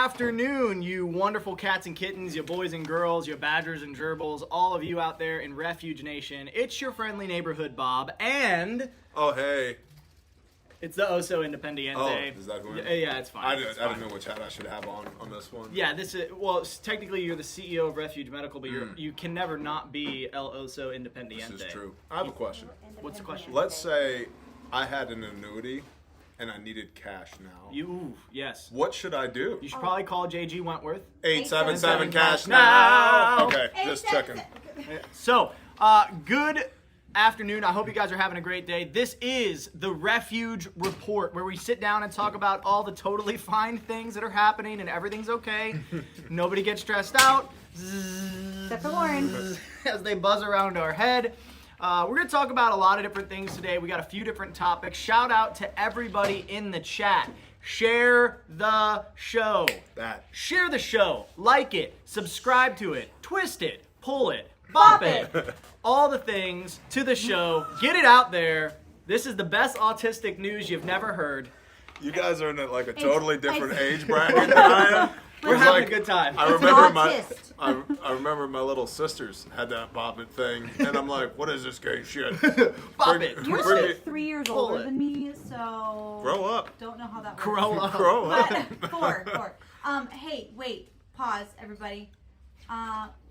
afternoon, you wonderful cats and kittens, you boys and girls, you badgers and gerbils, all of you out there in Refuge Nation. It's your friendly neighborhood Bob, and... Oh, hey. It's the Oso Independiente. Oh, is that who? Yeah, it's fine. I didn't know which hat I should have on this one. Yeah, this is, well, technically you're the CEO of Refuge Medical, but you can never not be El Oso Independiente. This is true. I have a question. What's the question? Let's say I had an annuity and I needed cash now. Yes. What should I do? You should probably call JG Wentworth. 877 cash now. Okay, just checking. So, good afternoon. I hope you guys are having a great day. This is the Refuge Report, where we sit down and talk about all the totally fine things that are happening and everything's okay. Nobody gets stressed out. Except for Lauren. As they buzz around our head. We're going to talk about a lot of different things today. We got a few different topics. Shout out to everybody in the chat. Share the show. Share the show. Like it. Subscribe to it. Twist it. Pull it. Bop it. All the things to the show. Get it out there. This is the best autistic news you've never heard. You guys are in like a totally different age bracket than I am. We're having a good time. I remember my little sisters had that bop it thing, and I'm like, what is this gay shit? Bop it. You're like 3 years older than me, so... Grow up. Don't know how that works. Grow up. Grow up. But, four. Hey, wait. Pause, everybody.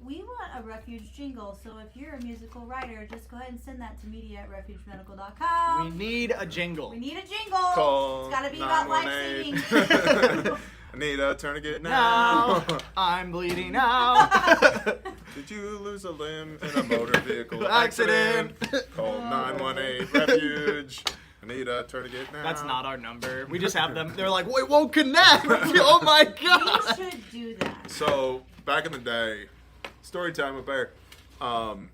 We want a Refuge jingle, so if you're a musical writer, just go ahead and send that to media@refugemedical.com. We need a jingle. We need a jingle. Call It's got to be about live 918. singing. I need a tourniquet now. I'm bleeding out. Did you lose a limb in a motor vehicle Accident. Call 918 Refuge. I need a tourniquet now. That's not our number. We just have them. They're like, wait, won't connect. Oh my god. We should do that. So, back in the day, story time with Bear,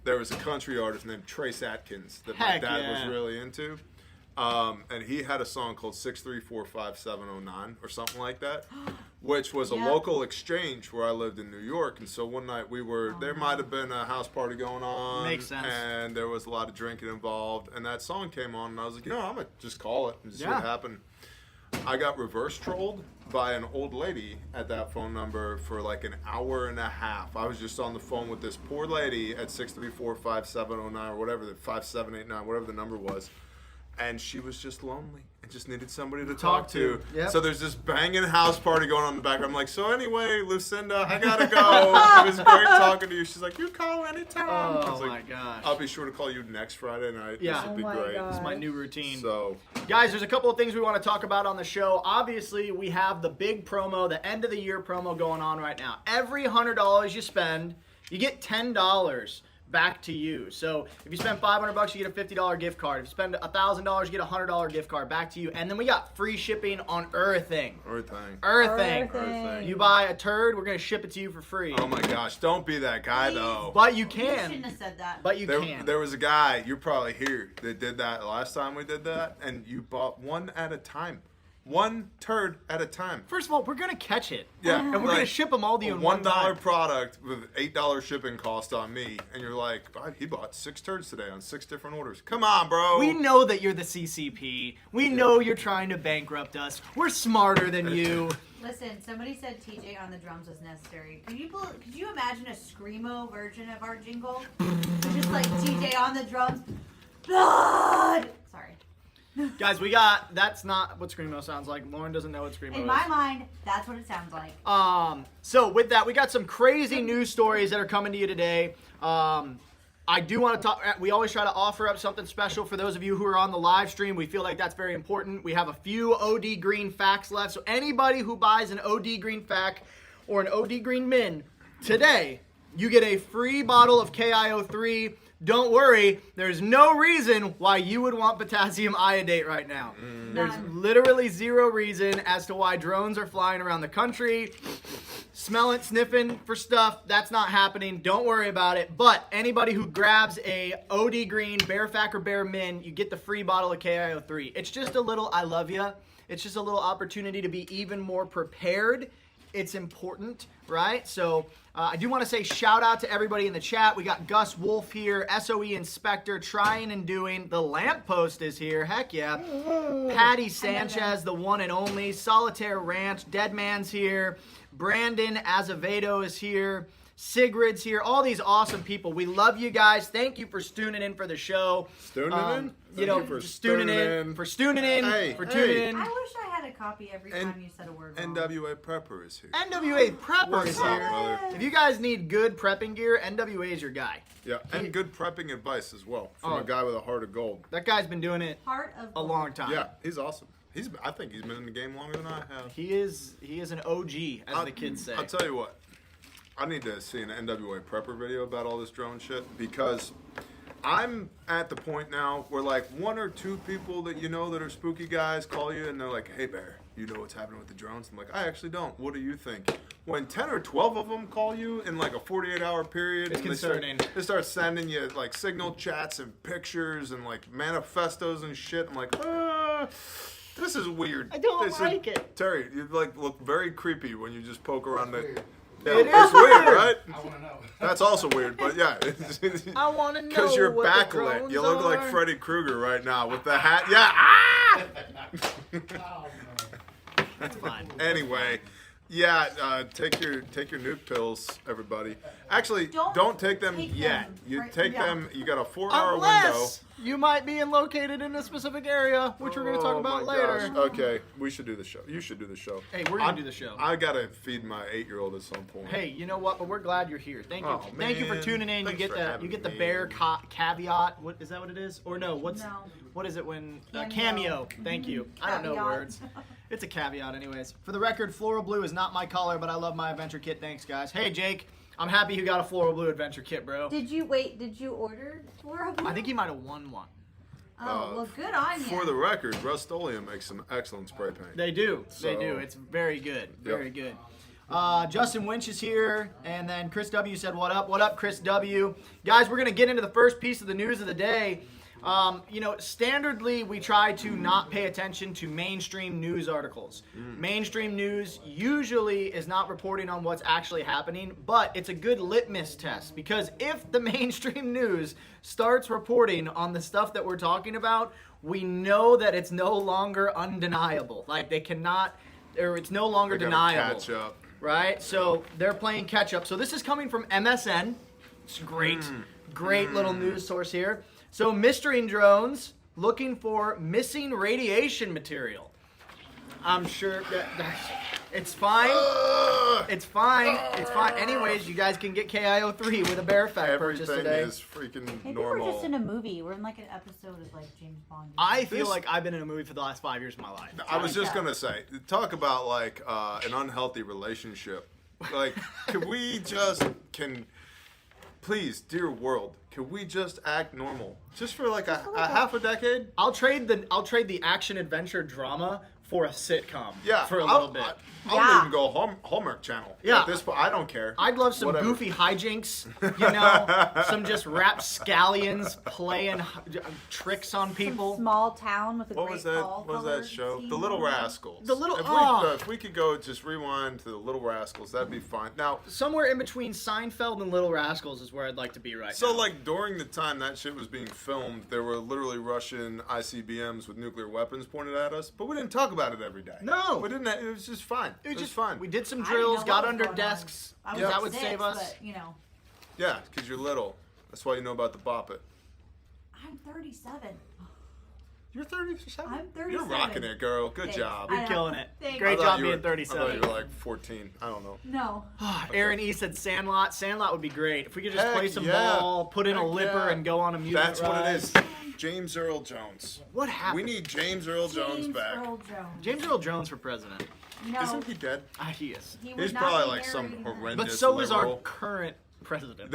there was a country artist named Trace Atkins that my dad was really into. And he had a song called 6345709 or something like that, which was a local exchange where I lived in New York. And so one night there might have been a house party going on. Makes sense. And there was a lot of drinking involved. And that song came on and I was like, I'm going to just call it and see what happened. I got reverse trolled by an old lady at that phone number for like an hour and a half. I was just on the phone with this poor lady at 6345709 or whatever, 5789, whatever the number was. And she was just lonely and just needed somebody to talk to. Yep. So there's this banging house party going on in the background. I'm like, so anyway, Lucinda, I gotta go. It was great talking to you. She's like, you call anytime. Oh like, my gosh. I'll be sure to call you next Friday night. Yeah. This would be great. It's my new routine. So, guys, there's a couple of things we want to talk about on the show. Obviously, we have the big promo, the end of the year promo going on right now. Every $100 you spend, you get $10 back to you. So if you spend $500, you get a $50 gift card. If you spend $1,000, you get a $100 gift card back to you. And then we got free shipping on everything. Everything. You buy a turd, we're going to ship it to you for free. oh my gosh, don't be that guy though. But you You can. shouldn't have said that. But you can. There was a guy, you're probably here, that did that last time we did that, and you bought one at a time. One turd at a time. First of all, we're going to catch it. Yeah. And we're going to ship them all to you in one time. $1 product with $8 shipping cost on me, and you're like, he bought 6 turds today on 6 different orders. Come on, bro. We know that you're the CCP. We know you're trying to bankrupt us. We're smarter than you. Listen, somebody said TJ on the drums was necessary. Could you imagine a screamo version of our jingle? Just like TJ on the drums. Blood! Sorry. Guys, that's not what Screamo sounds like. Lauren doesn't know what Screamo is. In my mind, that's what it sounds like. So with that, we got some crazy news stories that are coming to you today. I do want to talk, we always try to offer up something special for those of you who are on the live stream. We feel like that's very important. We have a few OD Green facts left. So anybody who buys an OD Green fact or an OD Green Min today, you get a free bottle of KIO3. Don't worry, there's no reason why you would want potassium iodate right now. There's literally zero reason as to why drones are flying around the country, smelling, sniffing for stuff. That's not happening. Don't worry about it. But anybody who grabs a OD Green, Bear Fac, or Bear Min, you get the free bottle of KIO3. It's just a little I love you. It's just a little opportunity to be even more prepared. It's important, right? So I do want to say shout out to everybody in the chat. We got Gus Wolf here, SOE Inspector, Trying and Doing. The Lamppost is here. Heck yeah. Patty Sanchez, the one and only. Solitaire Ranch. Deadman's here. Brandon Azevedo is here. Sigrid's here. All these awesome people. We love you guys. Thank you for tuning in for the show. Tuning in? You know, for tuning in. For tuning in. Hey, for tuning hey. in. I wish I had a copy every time you said a word wrong. NWA Prepper is here. NWA Prepper What's is up, here. brother? If you guys need good prepping gear, NWA is your guy. Yeah, and good prepping advice as well from Oh. a guy with a heart of gold. That guy's been doing it Heart of a long time. Yeah, he's awesome. I think he's been in the game longer than I have. He is an OG, as the kids say. I'll tell you what. I need to see an NWA Prepper video about all this drone shit because I'm at the point now where like one or two people that you know that are spooky guys call you and they're like, "Hey Bear, you know what's happening with the drones?" I'm like, "I actually don't. What do you think?" When 10 or 12 of them call you in like a 48-hour period, It's and concerning. They start sending you like signal chats and pictures and like manifestos and shit. I'm like, this is weird. I don't This is- like it. Terry, you like look very creepy when you just poke around the. weird. Yeah, It is it's weird, weird. right? I want to know. That's also weird, but yeah. I want to know Because you're what the backlit. drones You look like are. Freddy Krueger right now with the hat. Yeah. Ah! Oh, no. That's fine. Anyway, yeah. Take your nuke pills, everybody. Actually, don't take them take yet. them You right- take yeah. them. You got a 4-hour window. Unless you might be located in a specific area, which we're going to talk Oh about my later. gosh. Okay, we should do the show. You should do the show. Hey, we're going to do the show. I gotta feed my 8-year-old at some point. Hey, you know what? But we're glad you're here. Thank you. Oh, Thank you for man. tuning in. Thanks you for get having the me. bear caveat. What is that? What it is? Or no? No. What is it when Cameo. cameo? Thank you. I don't know Caveat. words. It's a caveat, anyways. For the record, floral blue is not my color, but I love my adventure kit. Thanks, guys. Hey, Jake. I'm happy you got a floral blue adventure kit, bro. Did you order floral blue? I think he might have won one. Oh, well, good on you. For the record, Rust-Oleum makes some excellent spray paint. They do. They So- do. It's very good. Yep. Very good. Justin Winch is here, and then Chris W said, "What up? What up, Chris W?" Guys, we're gonna get into the first piece of the news of the day. Standardly, we try to not pay attention to mainstream news articles. Mainstream news usually is not reporting on what's actually happening, but it's a good litmus test because if the mainstream news starts reporting on the stuff that we're talking about, we know that it's no longer undeniable. Like they cannot, or it's no longer I gotta deniable. catch up. Right? So they're playing catch up. So this is coming from MSN. It's great. Great little news source here. So mystery drones looking for missing radiation material. I'm sure that it's fine. It's fine. It's fine. Anyways, you guys can get KIO3 with a bear effect purchase Everything today. is freaking Maybe normal. we're just in a movie. We're in like an episode of like James Bond. I feel This- like I've been in a movie for the last 5 years of my life. I was just gonna say, talk about like an unhealthy relationship. Like, please, dear world, can we just act normal? Just for like a half a decade? I'll trade the action adventure drama for a sitcom. Yeah, For a I'll- little bit. I'll Yeah. even go Hallmark Channel. Yeah. At this point, I don't care. I'd love some Whatever. goofy hijinks, some just rapscallions playing tricks on people. Small town with a What great was that? fall What was that color show? scheme. The Little Rascals. The Little- If we could go just rewind to the Little Rascals, that'd be fine. Now, Somewhere in between Seinfeld and Little Rascals is where I'd like to be right so now. like during the time that shit was being filmed, there were literally Russian ICBMs with nuclear weapons pointed at us, but we didn't talk about it every day. No. we didn't. It was just fine. It was just fine. We did some I didn't drills, know got what was under going desks. on. I was because like that would 6, save us. But, you know, Yeah, because you're little. That's why you know about the bop it. I'm 37. You're 37. I'm You're 37. rocking it, girl. Good Thanks. job. I You're know. killing it. Thanks. Great I thought job you being were- 37. I thought you were like 14. I don't know. No. Aaron E said Sandlot. Sandlot would be great. If we could just Heck play some yeah. ball, put in a Heck lipper, yeah. and go on a amusement That's what it ride. is. James Earl Jones. What happened? We need James Earl Jones James back. Earl Jones. James Earl Jones for president. No. Isn't he dead? He is. He would He's not probably be like some married in horrendous. But so is our liberal. current president.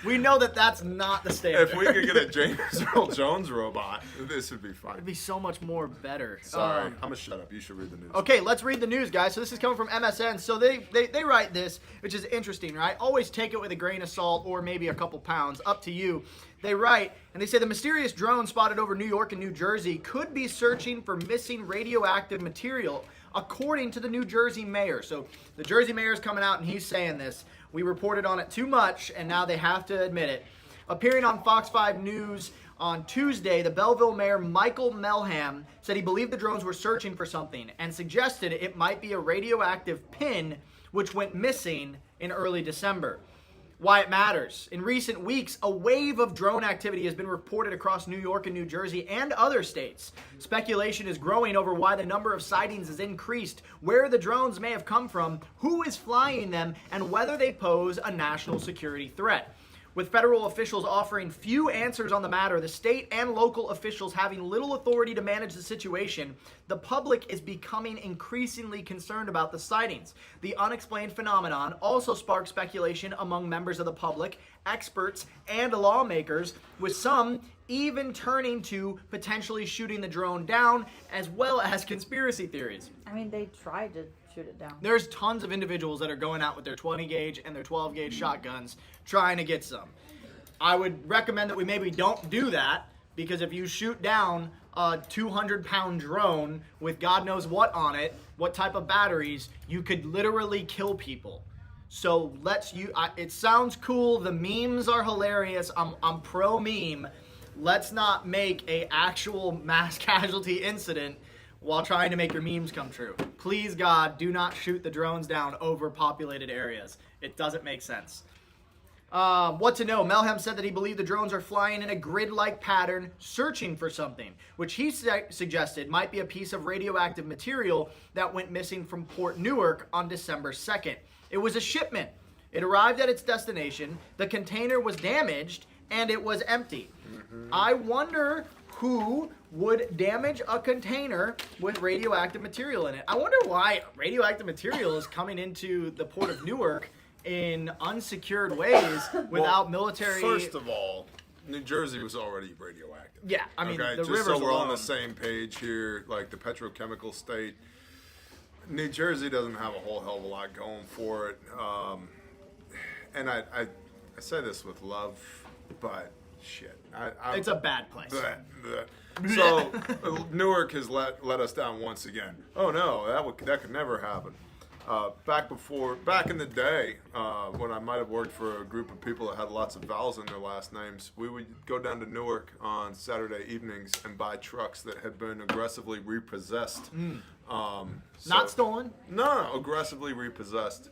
We know that that's not the standard. If we could get a James Earl Jones robot, this would be fine. It'd be so much more better. Sorry, I'm gonna shut up. You should read the news. Okay, let's read the news, guys. So this is coming from MSN. So they write this, which is interesting, right? Always take it with a grain of salt or maybe a couple pounds, up to you. They write, and they say the mysterious drone spotted over New York and New Jersey could be searching for missing radioactive material according to the New Jersey mayor. So the Jersey mayor is coming out and he's saying this. We reported on it too much, and now they have to admit it. Appearing on Fox 5 News on Tuesday, the Belleville mayor, Michael Melham, said he believed the drones were searching for something and suggested it might be a radioactive pin which went missing in early December. Why it matters. In recent weeks, a wave of drone activity has been reported across New York and New Jersey and other states. Speculation is growing over why the number of sightings has increased, where the drones may have come from, who is flying them, and whether they pose a national security threat. With federal officials offering few answers on the matter, the state and local officials having little authority to manage the situation, the public is becoming increasingly concerned about the sightings. The unexplained phenomenon also sparked speculation among members of the public, experts, and lawmakers, with some even turning to potentially shooting the drone down, as well as conspiracy theories. I mean, they tried to shoot it down. There's tons of individuals that are going out with their 20 gauge and their 12 gauge shotguns trying to get some. I would recommend that we maybe don't do that, because if you shoot down a 200-pound drone with God knows what on it, what type of batteries, you could literally kill people. So it sounds cool. The memes are hilarious. I'm pro meme. Let's not make a actual mass casualty incident while trying to make your memes come true. Please, God, do not shoot the drones down over populated areas. It doesn't make sense. What to know? Melham said that he believed the drones are flying in a grid-like pattern, searching for something, which he suggested might be a piece of radioactive material that went missing from Port Newark on December 2nd. It was a shipment. It arrived at its destination, the container was damaged, and it was empty. I wonder who would damage a container with radioactive material in it. I wonder why radioactive material is coming into the Port of Newark in unsecured ways without military. First of all, New Jersey was already radioactive. Yeah, I mean, okay? the Just rivers so we're on alone. the same page here, like the petrochemical state. New Jersey doesn't have a whole hell of a lot going for it. And I say this with love, but shit. It's a bad place. So Newark has let us down once again. Oh no, that could never happen. Back in the day, when I might have worked for a group of people that had lots of vowels in their last names, we would go down to Newark on Saturday evenings and buy trucks that had been aggressively repossessed. Not stolen? No, aggressively repossessed.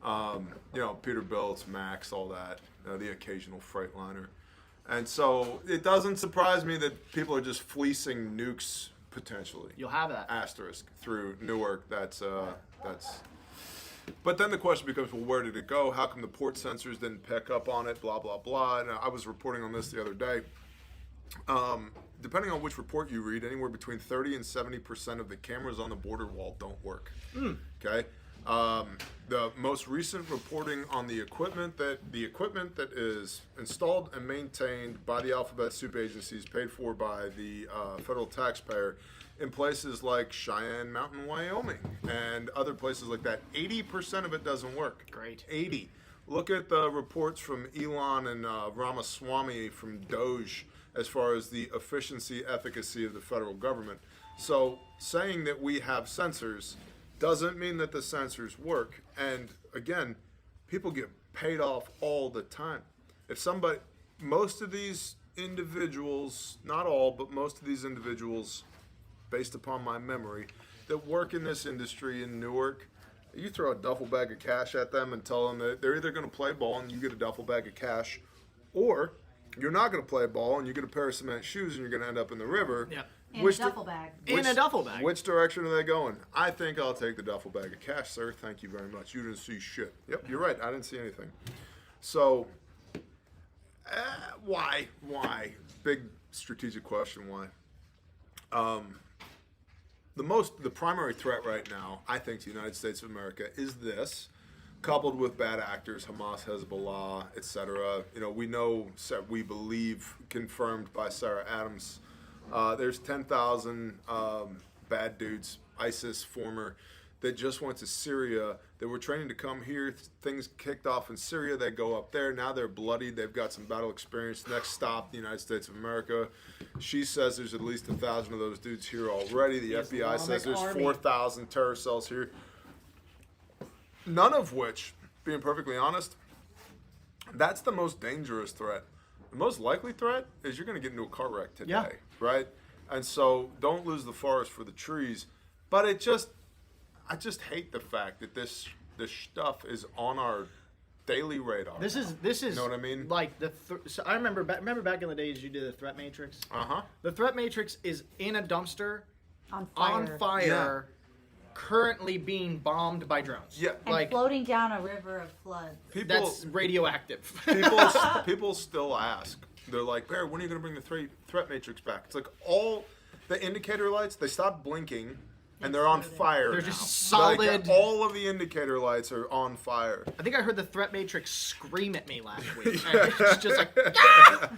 Peterbilt's, Max, all that, the occasional Freightliner. And so it doesn't surprise me that people are just fleecing nukes potentially. You'll have that. Asterisk through Newark. That's. But then the question becomes, well, where did it go? How come the port sensors didn't pick up on it? Blah blah blah. And I was reporting on this the other day. Depending on which report you read, anywhere between 30 and 70% of the cameras on the border wall don't work. Okay. The most recent reporting on the equipment that is installed and maintained by the alphabet soup agencies, paid for by the federal taxpayer, in places like Cheyenne Mountain, Wyoming, and other places like that, 80% of it doesn't work. Great. 80. Look at the reports from Elon and Ramaswamy from Doge as far as the efficacy of the federal government. So saying that we have sensors doesn't mean that the sensors work. And again, people get paid off all the time. Most of these individuals, not all, but most of these individuals, based upon my memory, that work in this industry in Newark, you throw a duffel bag of cash at them and tell them that they're either going to play ball and you get a duffel bag of cash, or you're not going to play ball and you get a pair of cement shoes and you're going to end up in the river. Yep. In a duffel bag. In a duffel bag. Which direction are they going? I think I'll take the duffel bag of cash, sir. Thank you very much. You didn't see shit. Yep, you're right. I didn't see anything. So, why? Why? Big strategic question. Why? The primary threat right now, I think, to the United States of America is this, coupled with bad actors, Hamas, Hezbollah, etc. We believe, confirmed by Sarah Adams, there's 10,000 bad dudes, ISIS former, that just went to Syria, that were training to come here. Things kicked off in Syria. They go up there. Now they're bloodied. They've got some battle experience. Next stop, the United States of America. She says there's at least 1,000 of those dudes here already. The FBI says there's 4,000 terror cells here. None of which, being perfectly honest, that's the most dangerous threat. The most likely threat is you're going to get into a car wreck today, right? And so don't lose the forest for the trees. But I just hate the fact that this stuff is on our daily radar. This is you know what I mean? Like so I remember back in the days you did the threat matrix. The threat matrix is in a dumpster on fire. Currently being bombed by drones. Yeah. And floating down a river of floods. That's radioactive. people still ask. They're like, Bear, when are you going to bring the threat matrix back? It's like all the indicator lights, they stopped blinking, and they're on fire. They're now. just solid. Like, all of the indicator lights are on fire. I think I heard the threat matrix scream at me last week. It's just like, ah!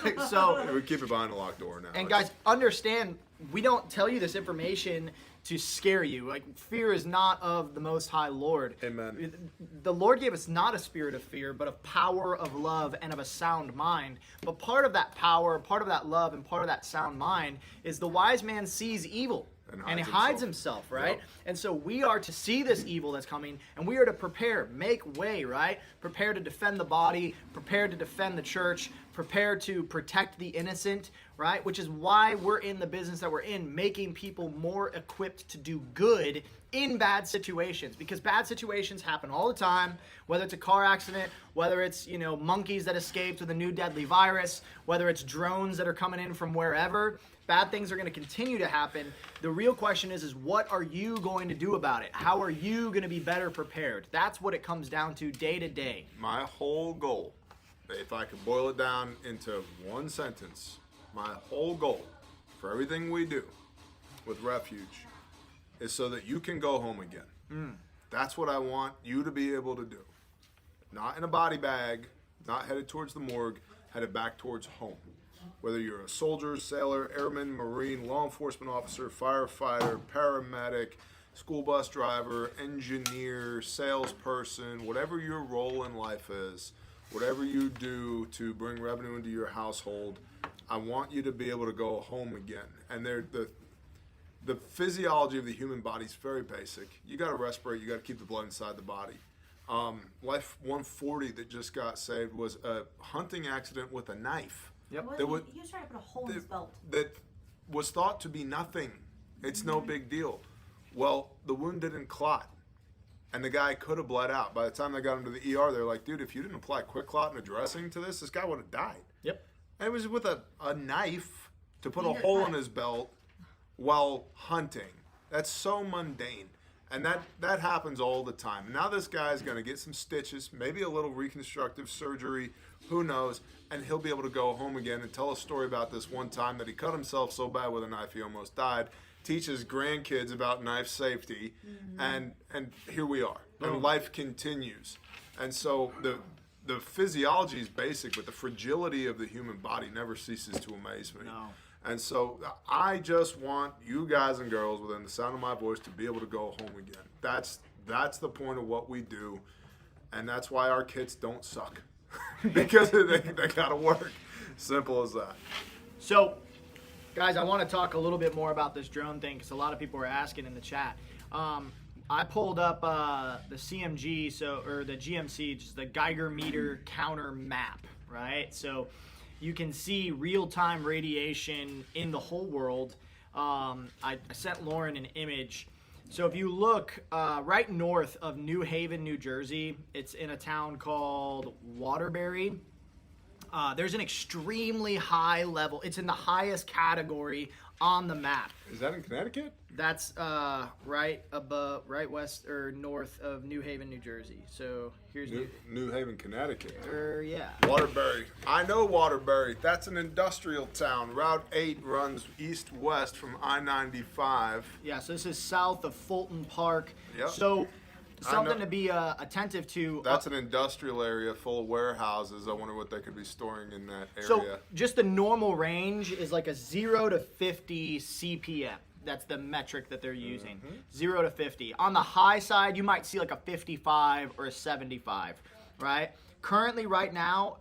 Like, so. We keep it behind a locked door now. And guys, understand, we don't tell you this information to scare you. Like, fear is not of the Most High Lord. Amen. The Lord gave us not a spirit of fear, but of power, of love, and of a sound mind. But part of that power, part of that love, and part of that sound mind is the wise man sees evil. And he hides himself, right? Yep. And so we are to see this evil that's coming, and we are to prepare, make way, right? Prepare to defend the body, prepare to defend the church, prepare to protect the innocent, right? Which is why we're in the business that we're in, making people more equipped to do good in bad situations, because bad situations happen all the time, whether it's a car accident, whether it's, monkeys that escaped with a new deadly virus, whether it's drones that are coming in from wherever. Bad things are going to continue to happen. The real question is what are you going to do about it? How are you going to be better prepared? That's what it comes down to day to day. My whole goal, if I could boil it down into one sentence, my whole goal for everything we do with Refuge is so that you can go home again. That's what I want you to be able to do. Not in a body bag, not headed towards the morgue, headed back towards home. Whether you're a soldier, sailor, airman, marine, law enforcement officer, firefighter, paramedic, school bus driver, engineer, salesperson, whatever your role in life is, whatever you do to bring revenue into your household, I want you to be able to go home again. And the physiology of the human body is very basic. You got to respirate. You got to keep the blood inside the body. Life 140 that just got saved was a hunting accident with a knife. Yep. He was trying to put a hole in his belt. That was thought to be nothing. It's no big deal. Well, the wound didn't clot, and the guy could have bled out. By the time they got him to the ER, they're like, dude, if you didn't apply quick clot and a dressing to this guy would have died. Yep. And it was with a knife to put a hole in his belt while hunting. That's so mundane. And that happens all the time. Now this guy's going to get some stitches, maybe a little reconstructive surgery, who knows, and he'll be able to go home again and tell a story about this one time that he cut himself so bad with a knife he almost died, teach his grandkids about knife safety, and here we are. And life continues. And so the physiology is basic, but the fragility of the human body never ceases to amaze me. No. And so I just want you guys and girls within the sound of my voice to be able to go home again. That's the point of what we do, and that's why our kids don't suck. Because they got to work. Simple as that. So, guys, I want to talk a little bit more about this drone thing because a lot of people are asking in the chat. I pulled up the CMG, or the GMC, just the Geiger meter counter map, right? So you can see real-time radiation in the whole world. I sent Lauren an image. So if you look right north of New Haven, New Jersey, it's in a town called Waterbury. There's an extremely high level. It's in the highest category on the map. Is that in Connecticut? That's right west or north of New Haven, New Jersey. So here's New Haven, Connecticut. Yeah. Waterbury. I know Waterbury. That's an industrial town. Route 8 runs east-west from I-95. Yeah, so this is south of Fulton Park. Yep. So something to be attentive to. That's an industrial area full of warehouses. I wonder what they could be storing in that area. So just the normal range is like a 0 to 50 CPM. That's the metric that they're using. 0 to 50. On the high side, you might see like a 55 or a 75, right? Currently, right now,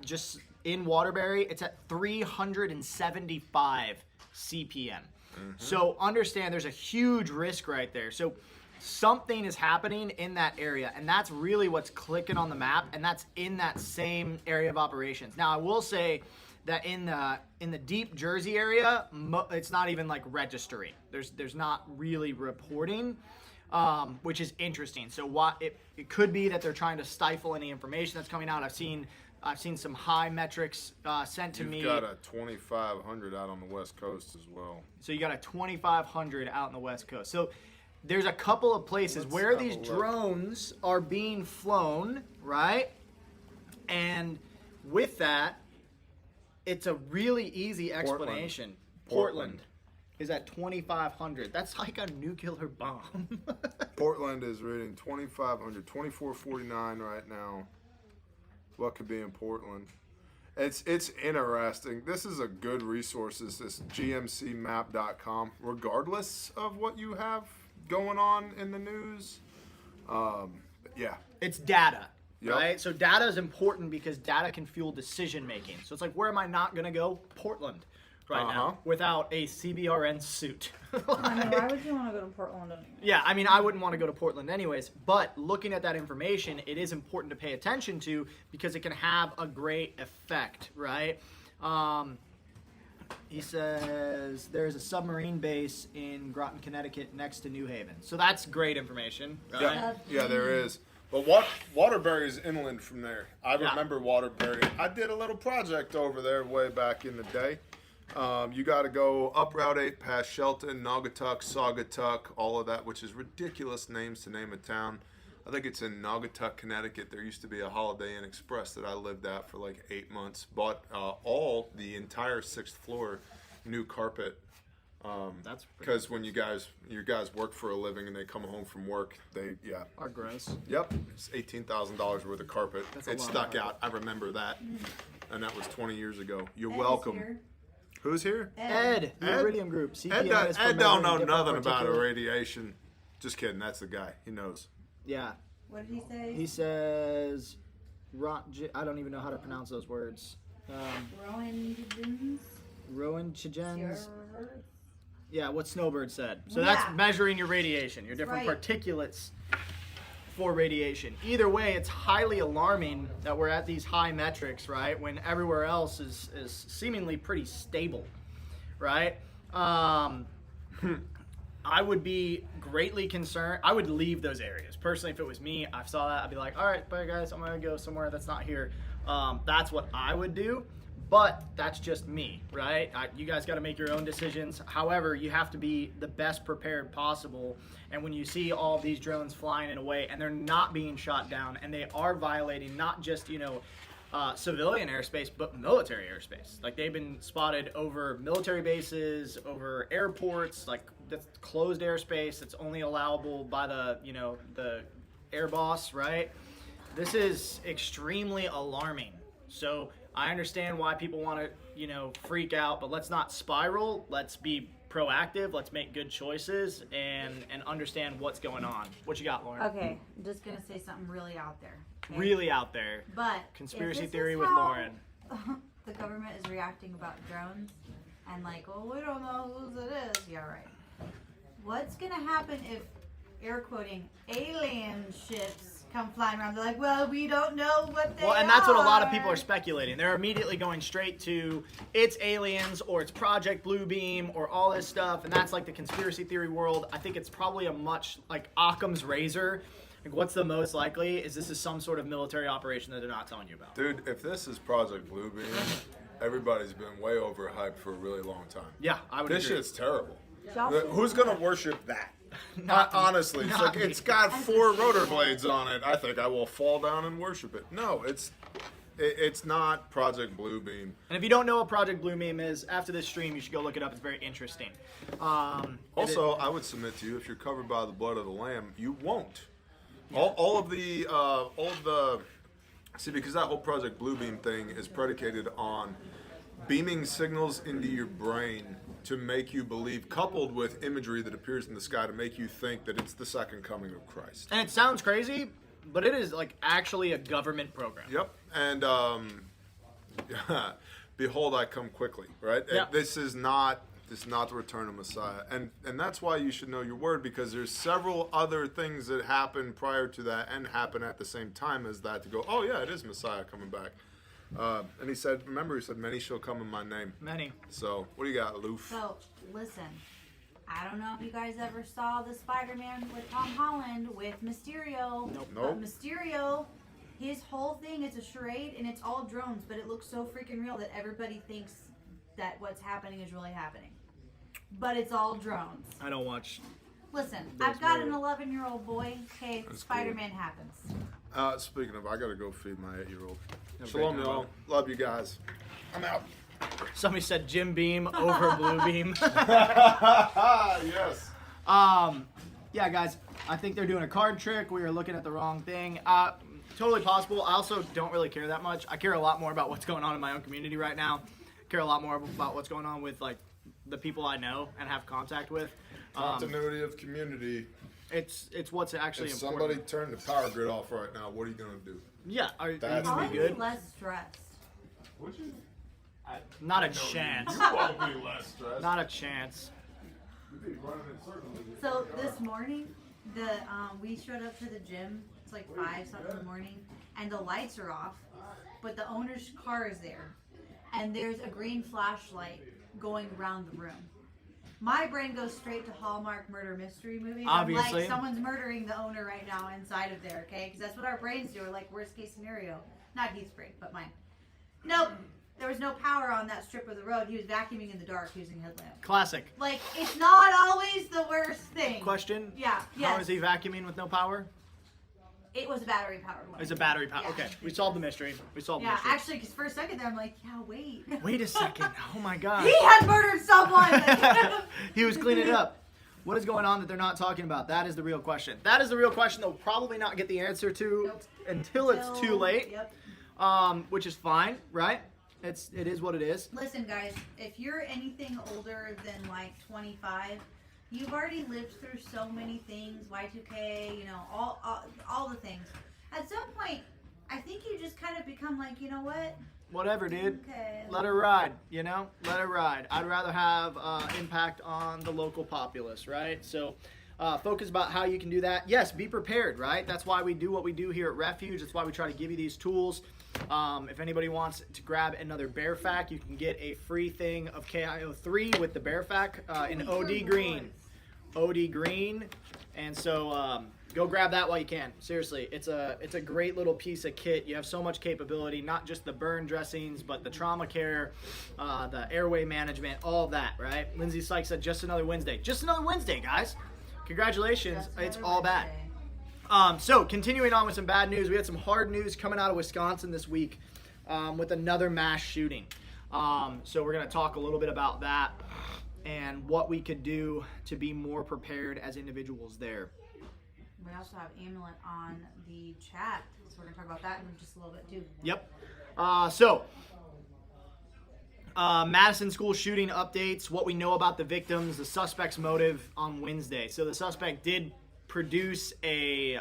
just in Waterbury, it's at 375 CPM. So understand there's a huge risk right there. So something is happening in that area, and that's really what's clicking on the map, and that's in that same area of operations. Now, I will say that in the deep Jersey area, it's not even like registering. There's not really reporting, which is interesting. So it could be that they're trying to stifle any information that's coming out. I've seen some high metrics sent to me. You've got a 2,500 out on the West Coast as well. So you got a 2,500 out on the West Coast. So there's a couple of places where these drones are being flown, right? And with that, it's a really easy explanation. Portland is at 2,500. That's like a nuclear bomb. Portland is rating 2,500, 2,449 right now. What could be in Portland? It's interesting. This is a good resource. This gmcmap.com, regardless of what you have going on in the news. Yeah. It's data, Yep. right? So data is important because data can fuel decision making. So it's like, where am I not going to go? Portland right now without a CBRN suit. I mean, why would you want to go to Portland anyway? Yeah, I mean, I wouldn't want to go to Portland anyways, but looking at that information, it is important to pay attention to because it can have a great effect, right? He says there's a submarine base in Groton, Connecticut next to New Haven. So that's great information, right? Yeah, there is. But Waterbury is inland from there. I remember Waterbury. I did a little project over there way back in the day. You got to go up Route 8 past Shelton, Naugatuck, Saugatuck, all of that, which is ridiculous names to name a town. I think it's in Naugatuck, Connecticut. There used to be a Holiday Inn Express that I lived at for like 8 months. Bought the entire 6th floor new carpet. That's because when your guys work for a living and they come home from work, they are gross. Yep, it's $18,000 worth of carpet. It stuck out. I remember that, and that was 20 years ago. You're welcome. Here. Who's here? Ed, the Iridium Group. Ed CPM don't know nothing about irradiation. Just kidding. That's the guy. He knows. Yeah. What did he say? He says, I don't even know how to pronounce those words. Rowan Chigens. Yeah, what Snowbird said. So that's measuring your radiation, your different particulates for radiation. Either way, it's highly alarming that we're at these high metrics, right? When everywhere else is seemingly pretty stable, right? I would be greatly concerned. I would leave those areas. Personally, if it was me, I saw that, I'd be like, all right, bye guys, I'm going to go somewhere that's not here. That's what I would do. But that's just me, right? You guys got to make your own decisions. However, you have to be the best prepared possible. And when you see all of these drones flying in a way and they're not being shot down and they are violating not just, civilian airspace, but military airspace. Like they've been spotted over military bases, over airports, like that's closed airspace that's only allowable by the air boss, right? This is extremely alarming. So I understand why people want to, freak out, but let's not spiral. Let's be proactive. Let's make good choices and understand what's going on. What you got, Lauren? Okay, I'm just going to say something really out there. Okay? Really out there. But conspiracy theory with Lauren. The government is reacting about drones and like, well, we don't know whose it is. Yeah, right. What's going to happen if, air quoting, alien ships come flying around? They're like, well, we don't know what they are. Well, and that's what a lot of people are speculating. They're immediately going straight to it's aliens or it's Project Bluebeam or all this stuff, and that's like the conspiracy theory world. I think it's probably a much like Occam's razor. Like, what's the most likely is this is some sort of military operation that they're not telling you about. Dude, if this is Project Bluebeam, everybody's been way overhyped for a really long time. Yeah, I would This agree. shit's terrible. Y'all Who's going to worship that? Not me. Honestly, it's Not like me. it's got 4 rotor blades on it. I think I will fall down and worship it. No, it's not Project Bluebeam. And if you don't know what Project Bluebeam is, after this stream, you should go look it up. It's very interesting. Also, I would submit to you, if you're covered by the blood of the Lamb, you won't. All of the see, because that whole Project Bluebeam thing is predicated on beaming signals into your brain to make you believe, coupled with imagery that appears in the sky to make you think that it's the second coming of Christ. And it sounds crazy, but it is like actually a government program. Yep. And behold, I come quickly. Right. Yep. This is not the return of Messiah, and that's why you should know your word, because there's several other things that happen prior to that and happen at the same time as that to go, oh yeah, it is Messiah coming back. And he said, many shall come in my name. Many. So, what do you got, Loof? So, listen. I don't know if you guys ever saw the Spider-Man with Tom Holland with Mysterio. Nope. But Mysterio, his whole thing is a charade, and it's all drones, but it looks so freaking real that everybody thinks that what's happening is really happening. But it's all drones. I don't watch. Listen, Those I've got movies. an 11-year-old boy. Okay, That's Spider-Man happens. Speaking of, I gotta go feed my 8-year-old. Okay, Shalom, come y'all. on. Love you guys. I'm out. Somebody said Jim Beam over Blue Beam. Yes. Yeah, guys, I think they're doing a card trick. We were looking at the wrong thing. Totally possible. I also don't really care that much. I care a lot more about what's going on in my own community right now. Care a lot more about what's going on with like the people I know and have contact with. Continuity of community. It's what's actually If important. somebody turned the power grid off right now, what are you gonna do? Yeah, are you That's gonna I'll be be good? less stressed. Would you? Not a chance. You won't be less stressed. Not a chance. You'd be running in circles. So this morning, we showed up to the gym. It's like 5 something in the morning, and the lights are off, but the owner's car is there, and there's a green flashlight going around the room. My brain goes straight to Hallmark murder mystery movies. I'm Obviously. like, someone's murdering the owner right now inside of there, okay? Because that's what our brains do. We're like, worst case scenario. Not Heath's brain, but mine. Nope. There was no power on that strip of the road. He was vacuuming in the dark using headlamp. Classic. Like, it's not always the worst thing. Question? Yeah, How yes. is he vacuuming with no power? It was a battery powered one. It's a battery power. Yeah. Okay, we solved the mystery. We solved the Yeah, mystery. actually, because for a second there, I'm like, yeah, wait. Wait a second. Oh my god. He had murdered someone. He was cleaning it up. What is going on that they're not talking about? That is the real question. That is the real question they'll probably not get the answer to Nope. until it's too late. Yep. Which is fine, right? It is what it is. Listen, guys, if you're anything older than like 25, you've already lived through so many things, Y2K, you know, all the things. At some point, I think you just kind of become like, you know what? Whatever, dude. Okay. Let her ride, you know? Let her ride. I'd rather have impact on the local populace, right? So focus about how you can do that. Yes, be prepared, right? That's why we do what we do here at Refuge. That's why we try to give you these tools. If anybody wants to grab another Bear Fac, you can get a free thing of KIO3 with the Bear Fac in OD Green. OD Green. And so go grab that while you can. Seriously, it's a great little piece of kit. You have so much capability, not just the burn dressings, but the trauma care, the airway management, all of that, right? Lindsay Sykes said, just another Wednesday. Just another Wednesday, guys. Congratulations. Just It's another all bad. Wednesday. So continuing on with some bad news, we had some hard news coming out of Wisconsin this week with another mass shooting. So we're going to talk a little bit about that and what we could do to be more prepared as individuals there. We also have Amulet on the chat, so we're going to talk about that in just a little bit too. Yep. Madison school shooting updates, what we know about the victims, the suspect's motive on Wednesday. So the suspect did produce a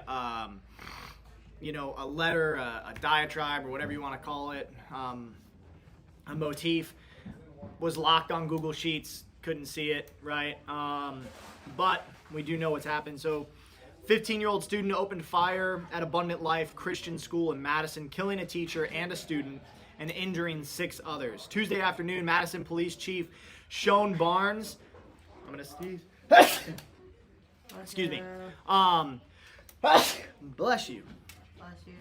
letter, a diatribe, or whatever you want to call it, a motif, was locked on Google Sheets, couldn't see it, right? But we do know what's happened. So 15-year-old student opened fire at Abundant Life Christian School in Madison, killing a teacher and a student and injuring 6 others. Tuesday afternoon, Madison Police Chief Sean Barnes, I'm going to sneeze. Excuse me. Bless you.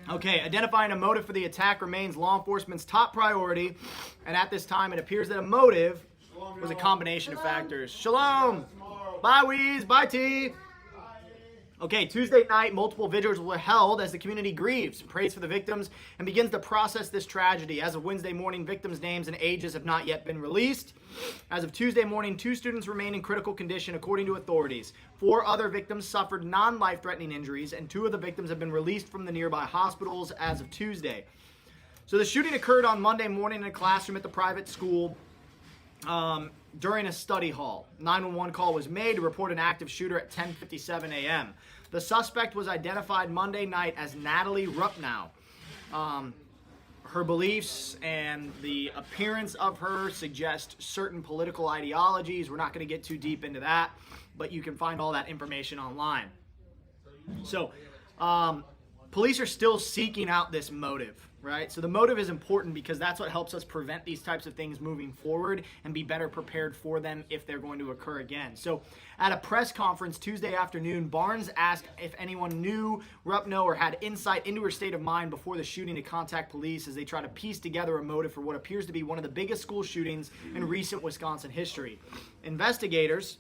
Okay, identifying a motive for the attack remains law enforcement's top priority, and at this time it appears that a motive was a combination of factors. Shalom! Bye, Weez! Bye, T! Okay, Tuesday night, multiple vigils were held as the community grieves, prays for the victims, and begins to process this tragedy. As of Wednesday morning, victims' names and ages have not yet been released. As of Tuesday morning, 2 students remain in critical condition, according to authorities. 4 other victims suffered non-life-threatening injuries, and 2 of the victims have been released from the nearby hospitals as of Tuesday. So the shooting occurred on Monday morning in a classroom at the private school during a study hall. 911 call was made to report an active shooter at 10:57 a.m. The suspect was identified Monday night as Natalie Rupnow. Her beliefs and the appearance of her suggest certain political ideologies. We're not going to get too deep into that, but you can find all that information online. So, police are still seeking out this motive, right? So the motive is important because that's what helps us prevent these types of things moving forward and be better prepared for them if they're going to occur again. So at a press conference Tuesday afternoon, Barnes asked if anyone knew Rupnow or had insight into her state of mind before the shooting to contact police as they try to piece together a motive for what appears to be one of the biggest school shootings in recent Wisconsin history. Investigators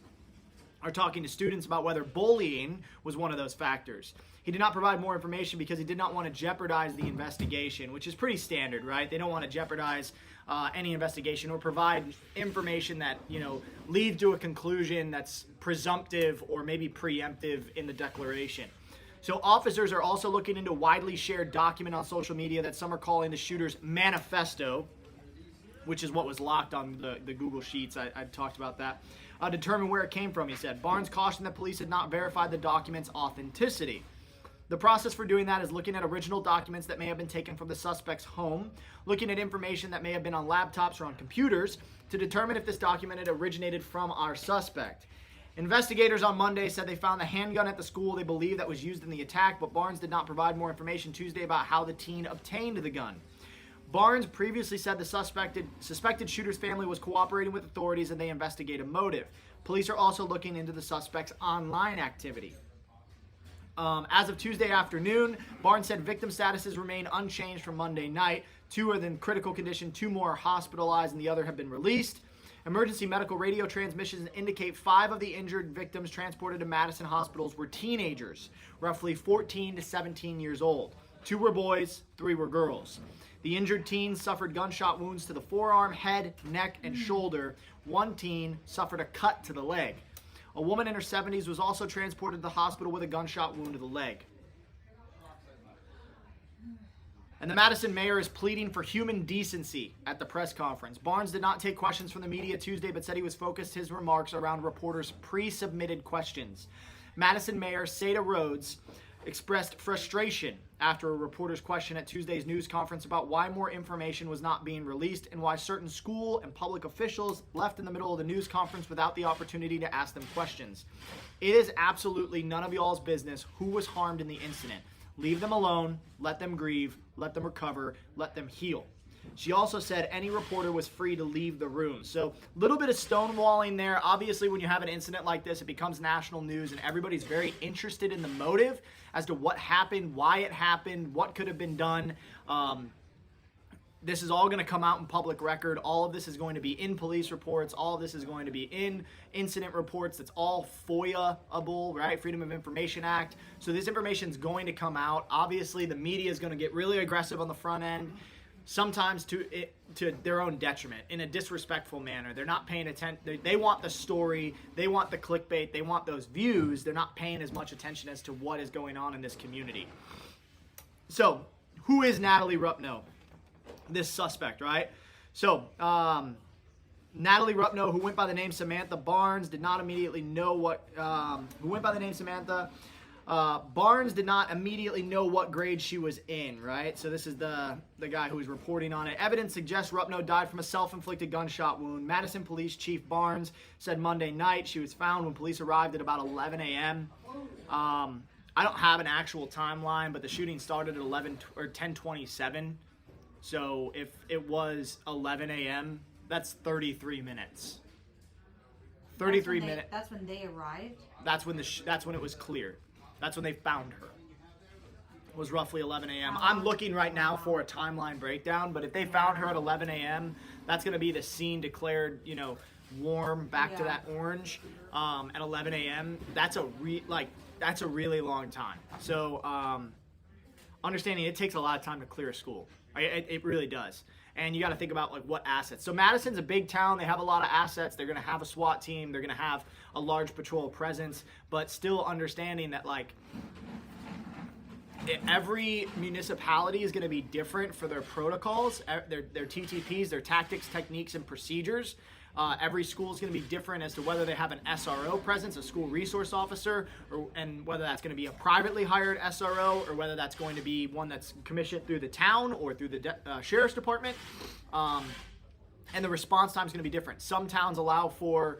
are talking to students about whether bullying was one of those factors. He did not provide more information because he did not want to jeopardize the investigation, which is pretty standard, right? They don't want to jeopardize any investigation or provide information that, leads to a conclusion that's presumptive or maybe preemptive in the declaration. So officers are also looking into a widely shared document on social media that some are calling the shooter's manifesto, which is what was locked on the Google Sheets. I talked about that. Determine where it came from, he said. Barnes cautioned that police had not verified the document's authenticity. The process for doing that is looking at original documents that may have been taken from the suspect's home, looking at information that may have been on laptops or on computers to determine if this document had originated from our suspect. Investigators on Monday said they found the handgun at the school they believe that was used in the attack, but Barnes did not provide more information Tuesday about how the teen obtained the gun. Barnes previously said the suspected shooter's family was cooperating with authorities and they investigate a motive. Police are also looking into the suspect's online activity. As of Tuesday afternoon, Barnes said victim statuses remain unchanged from Monday night. 2 are in critical condition, 2 more are hospitalized, and the other have been released. Emergency medical radio transmissions indicate 5 of the injured victims transported to Madison hospitals were teenagers, roughly 14 to 17 years old. 2 were boys, 3 were girls. The injured teens suffered gunshot wounds to the forearm, head, neck, and shoulder. 1 teen suffered a cut to the leg. A woman in her 70s was also transported to the hospital with a gunshot wound to the leg. And the Madison mayor is pleading for human decency at the press conference. Barnes did not take questions from the media Tuesday, but said he was focused his remarks around reporters' pre-submitted questions. Madison Mayor Seda Rhodes expressed frustration after a reporter's question at Tuesday's news conference about why more information was not being released and why certain school and public officials left in the middle of the news conference without the opportunity to ask them questions. It is absolutely none of y'all's business who was harmed in the incident. Leave them alone, let them grieve, let them recover, let them heal. She also said any reporter was free to leave the room. So a little bit of stonewalling there. Obviously, when you have an incident like this, it becomes national news and everybody's very interested in the motive as to what happened, why it happened, what could have been done. This is all going to come out in public record. All of this is going to be in police reports. All of this is going to be in incident reports. That's all FOIA-able, right? Freedom of Information Act. So this information is going to come out. Obviously, the media is going to get really aggressive on the front end, sometimes to their own detriment, in a disrespectful manner. They're not paying attention. They want the story. They want the clickbait. They want those views. They're not paying as much attention as to what is going on in this community. So, who is Natalie Rupnow? This suspect, right? So, Natalie Rupnow, who went by the name Samantha Barnes, did not immediately know what, Barnes did not immediately know what grade she was in, right? So this is the guy who was reporting on it. Evidence suggests Rupnow died from a self-inflicted gunshot wound. Madison Police Chief Barnes said Monday night she was found when police arrived at about 11 a.m. I don't have an actual timeline, but the shooting started at 10:27. So if it was 11 a.m., that's 33 minutes. 33 minutes. That's when they arrived? That's when it was clear. That's when they found her. It was roughly 11 a.m. I'm looking right now for a timeline breakdown, but if they found her at 11 a.m., that's going to be the scene declared, warm back to that orange at 11 a.m. That's a really long time. So understanding it takes a lot of time to clear a school. It really does. And you got to think about what assets. So Madison's a big town. They have a lot of assets. They're going to have a SWAT team. They're going to have a large patrol presence. But still understanding that every municipality is going to be different for their protocols, their TTPs, their tactics, techniques, and procedures. Every school is going to be different as to whether they have an SRO presence, a school resource officer, and whether that's going to be a privately hired SRO or whether that's going to be one that's commissioned through the town or through the sheriff's department. And the response time is going to be different. Some towns allow for,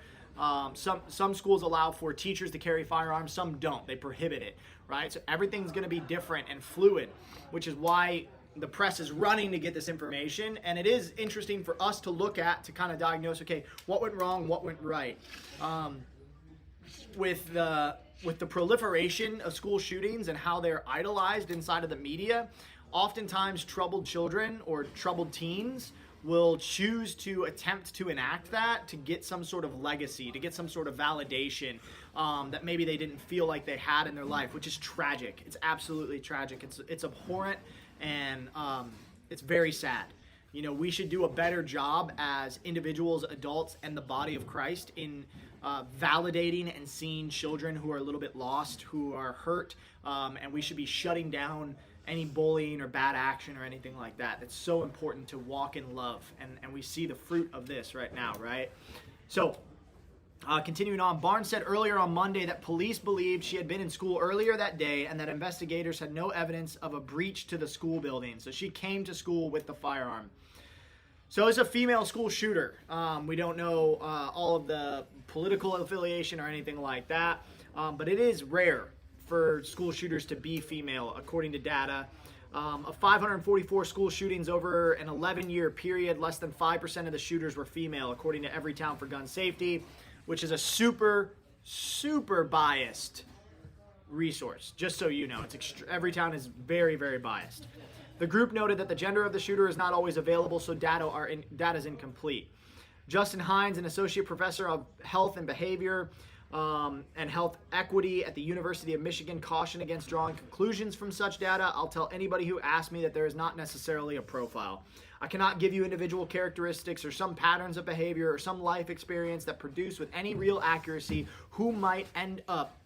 some schools allow for teachers to carry firearms, some don't. They prohibit it, right? So everything's going to be different and fluid, which is why the press is running to get this information. And it is interesting for us to look at, to kind of diagnose, okay, what went wrong, what went right. With the proliferation of school shootings and how they're idolized inside of the media, oftentimes troubled children or troubled teens will choose to attempt to enact that to get some sort of legacy, to get some sort of validation that maybe they didn't feel like they had in their life, which is tragic. It's absolutely tragic. It's abhorrent, and it's very sad. You know, we should do a better job as individuals, adults, and the body of Christ in validating and seeing children who are a little bit lost, who are hurt, and we should be shutting down any bullying or bad action or anything like that. It's so important to walk in love, and we see the fruit of this right now, right? So, continuing on, Barnes said earlier on Monday that police believed she had been in school earlier that day and that investigators had no evidence of a breach to the school building. So she came to school with the firearm. So it's a female school shooter. We don't know all of the political affiliation or anything like that, but it is rare for school shooters to be female, according to data. Of 544 school shootings over an 11-year period, less than 5% of the shooters were female, according to Everytown for Gun Safety, which is a super, super biased resource, just so you know. Everytown is very, very biased. The group noted that the gender of the shooter is not always available, so data is incomplete. Justin Hines, an associate professor of health and behavior and health equity at the University of Michigan, cautioned against drawing conclusions from such data. I'll tell anybody who asks me that there is not necessarily a profile. I cannot give you individual characteristics or some patterns of behavior or some life experience that produce with any real accuracy who might end up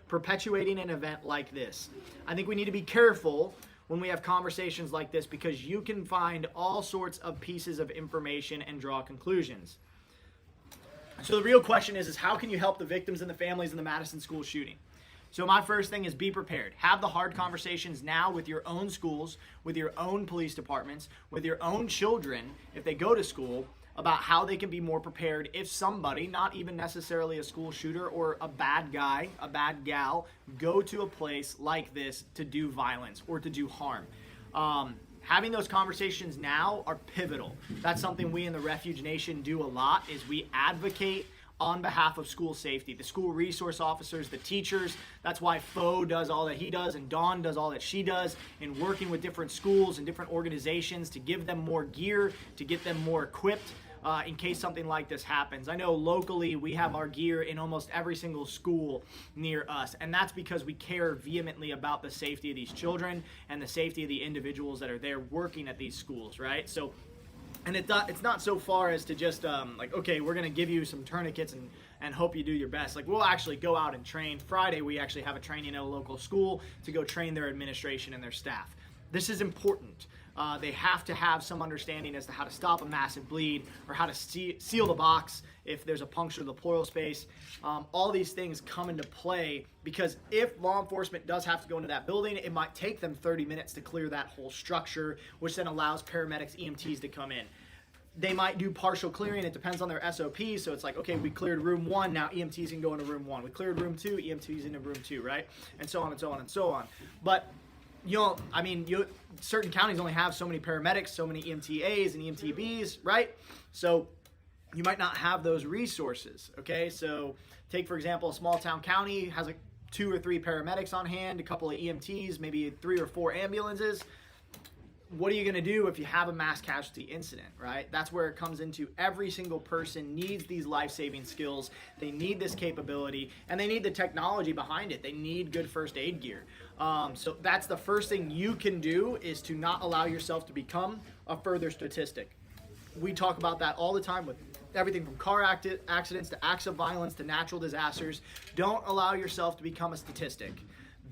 perpetuating an event like this. I think we need to be careful when we have conversations like this, because you can find all sorts of pieces of information and draw conclusions. So the real question is how can you help the victims and the families in the Madison school shooting? So my first thing is be prepared. Have the hard conversations now with your own schools, with your own police departments, with your own children, if they go to school, about how they can be more prepared if somebody, not even necessarily a school shooter or a bad guy, a bad gal, go to a place like this to do violence or to do harm. Having those conversations now are pivotal. That's something we in the Refuge Nation do a lot, is we advocate on behalf of school safety, the school resource officers, the teachers. That's why Foe does all that he does and Dawn does all that she does in working with different schools and different organizations to give them more gear, to get them more equipped in case something like this happens. I know locally we have our gear in almost every single school near us, and that's because we care vehemently about the safety of these children and the safety of the individuals that are there working at these schools, right? So, and it's not so far as to just like, okay, we're going to give you some tourniquets and hope you do your best. Like, we'll actually go out and train. Friday, we actually have a training at a local school to go train their administration and their staff. This is important. They have to have some understanding as to how to stop a massive bleed or how to seal the box if there's a puncture of the pleural space. All these things come into play because if law enforcement does have to go into that building, it might take them 30 minutes to clear that whole structure, which then allows paramedics, EMTs to come in. They might do partial clearing. It depends on their SOP. So it's like, okay, we cleared room 1. Now EMTs can go into room 1. We cleared room 2. EMTs into room 2, right? And so on and so on and so on. But certain counties only have so many paramedics, so many EMTAs and EMTBs, right? So you might not have those resources, okay? So take, for example, a small town county has 2 or 3 paramedics on hand, a couple of EMTs, maybe 3 or 4 ambulances. What are you going to do if you have a mass casualty incident, right? That's where it comes into every single person needs these life-saving skills. They need this capability, and they need the technology behind it. They need good first aid gear. So that's the first thing you can do, is to not allow yourself to become a further statistic. We talk about that all the time with everything from car accidents to acts of violence to natural disasters. Don't allow yourself to become a statistic.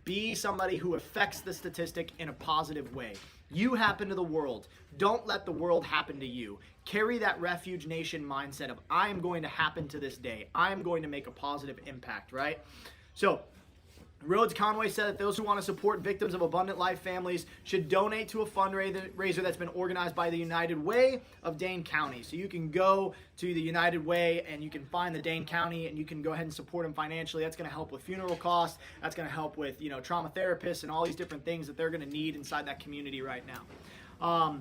Be somebody who affects the statistic in a positive way. You happen to the world. Don't let the world happen to you. Carry that Refuge Nation mindset of, I am going to happen to this day. I am going to make a positive impact, right? So, Rhodes Conway said that those who want to support victims of abundant life families should donate to a fundraiser that's been organized by the United Way of Dane County. So you can go to the United Way and you can find the Dane County and you can go ahead and support them financially. That's going to help with funeral costs. That's going to help with, trauma therapists and all these different things that they're going to need inside that community right now.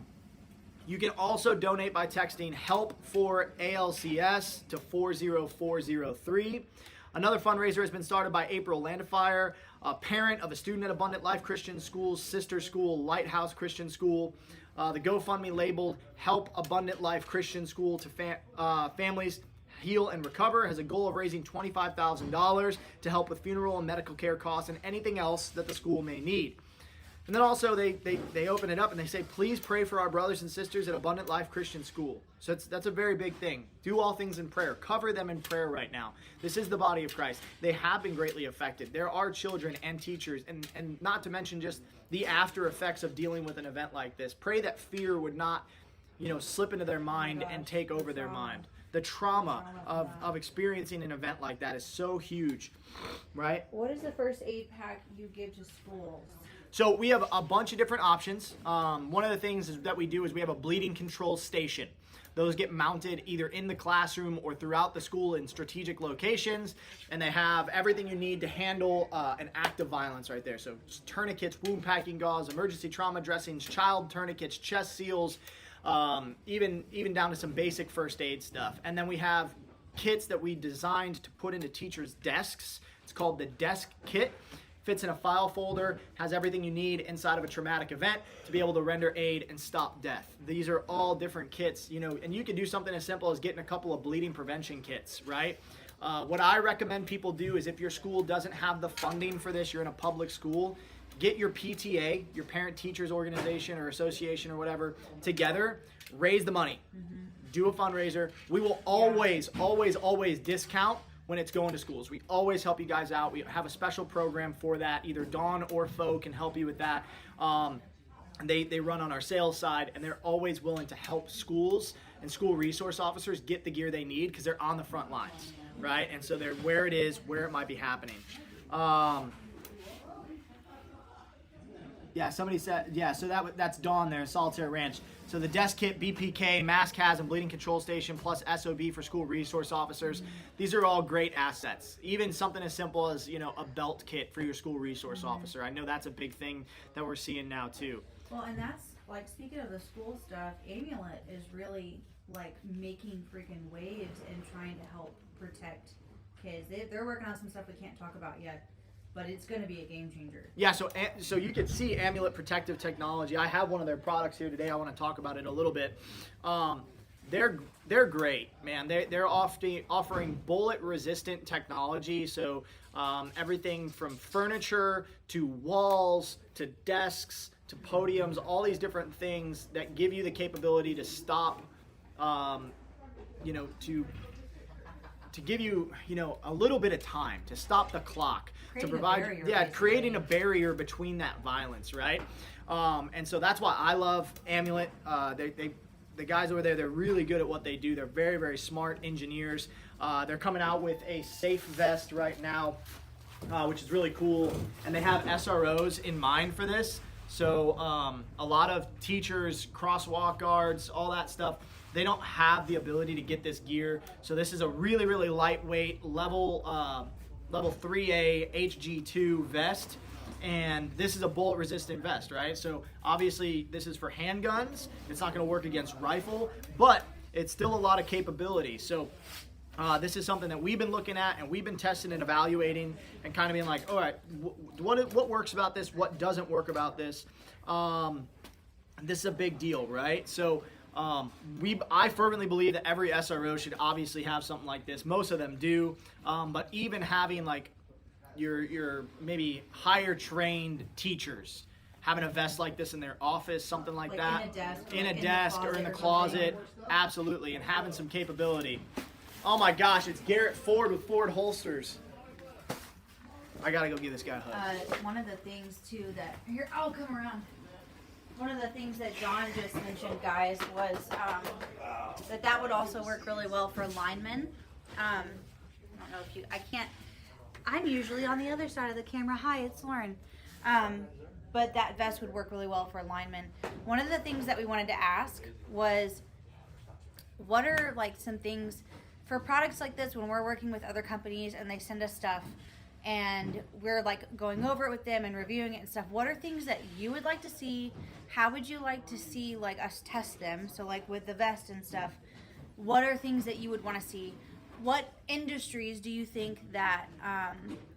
You can also donate by texting HELP for ALCS to 40403. Another fundraiser has been started by April Landifier, a parent of a student at Abundant Life Christian School's sister school, Lighthouse Christian School. The GoFundMe labeled Help Abundant Life Christian School to Families Heal and Recover has a goal of raising $25,000 to help with funeral and medical care costs and anything else that the school may need. And then also they open it up and they say, please pray for our brothers and sisters at Abundant Life Christian School. So that's a very big thing. Do all things in prayer. Cover them in prayer right now. This is the body of Christ. They have been greatly affected. There are children and teachers, and not to mention just the after effects of dealing with an event like this. Pray that fear would not, slip into their mind and take over their mind. The trauma of experiencing an event like that is so huge, right? What is the first aid pack you give to schools? So we have a bunch of different options. One of the things that we do is we have a bleeding control station. Those get mounted either in the classroom or throughout the school in strategic locations, and they have everything you need to handle an act of violence right there. So tourniquets, wound packing gauze, emergency trauma dressings, child tourniquets, chest seals, even down to some basic first aid stuff. And then we have kits that we designed to put into teachers' desks. It's called the desk kit. Fits in a file folder, has everything you need inside of a traumatic event to be able to render aid and stop death. These are all different kits, and you can do something as simple as getting a couple of bleeding prevention kits, right? What I recommend people do is if your school doesn't have the funding for this, you're in a public school, get your PTA, your parent teachers organization or association or whatever, together, raise the money, do a fundraiser. We will always discount when it's going to schools. We always help you guys out. We have a special program for that. Either Dawn or Fo can help you with that. They run on our sales side, and they're always willing to help schools and school resource officers get the gear they need because they're on the front lines, right? And so they're where it is, where it might be happening. Somebody said, so that's Dawn there, Solitaire Ranch. So the desk kit, BPK, mask has, and bleeding control station, plus SOB for school resource officers. These are all great assets. Even something as simple as, a belt kit for your school resource officer. I know that's a big thing that we're seeing now too. Well, and that's, speaking of the school stuff, Amulet is really, making freaking waves and trying to help protect kids. They're working on some stuff we can't talk about yet. But it's going to be a game changer. Yeah, so you can see Amulet Protective Technology. I have one of their products here today. I want to talk about it a little bit. They're great, man. They're offering bullet-resistant technology. So everything from furniture to walls to desks to podiums, all these different things that give you the capability to stop, to give you, a little bit of time to stop the clock, Creating to provide, a barrier, creating a barrier between that violence, right? And so that's why I love Amulet. The guys over there, they're really good at what they do. They're very, very smart engineers. They're coming out with a safe vest right now, which is really cool. And they have SROs in mind for this. So a lot of teachers, crosswalk guards, all that stuff, they don't have the ability to get this gear. So this is a really, really lightweight level 3A HG2 vest. And this is a bullet resistant vest, right? So obviously this is for handguns. It's not going to work against rifle, but it's still a lot of capability. So this is something that we've been looking at and we've been testing and evaluating and kind of being like, all right, what works about this? What doesn't work about this? This is a big deal, right? So I fervently believe that every SRO should obviously have something like this. Most of them do, but even having like your maybe higher trained teachers having a vest like this in their office, something like that, in a desk or in the closet, absolutely, and having some capability. Oh my gosh, it's Garrett Ford with Ford Holsters. I gotta go give this guy a hug. One of the things too that here, I'll come around. One of the things that John just mentioned, guys, was that would also work really well for linemen. I don't know if you, I can't. I'm usually on the other side of the camera. Hi, it's Lauren. But that vest would work really well for linemen. One of the things that we wanted to ask was, what are like some things for products like this when we're working with other companies and they send us stuff and we're like going over it with them and reviewing it and stuff, what are things that you would like to see? How would you like to see like us test them? So like with the vest and stuff, what are things that you would want to see? What industries do you think that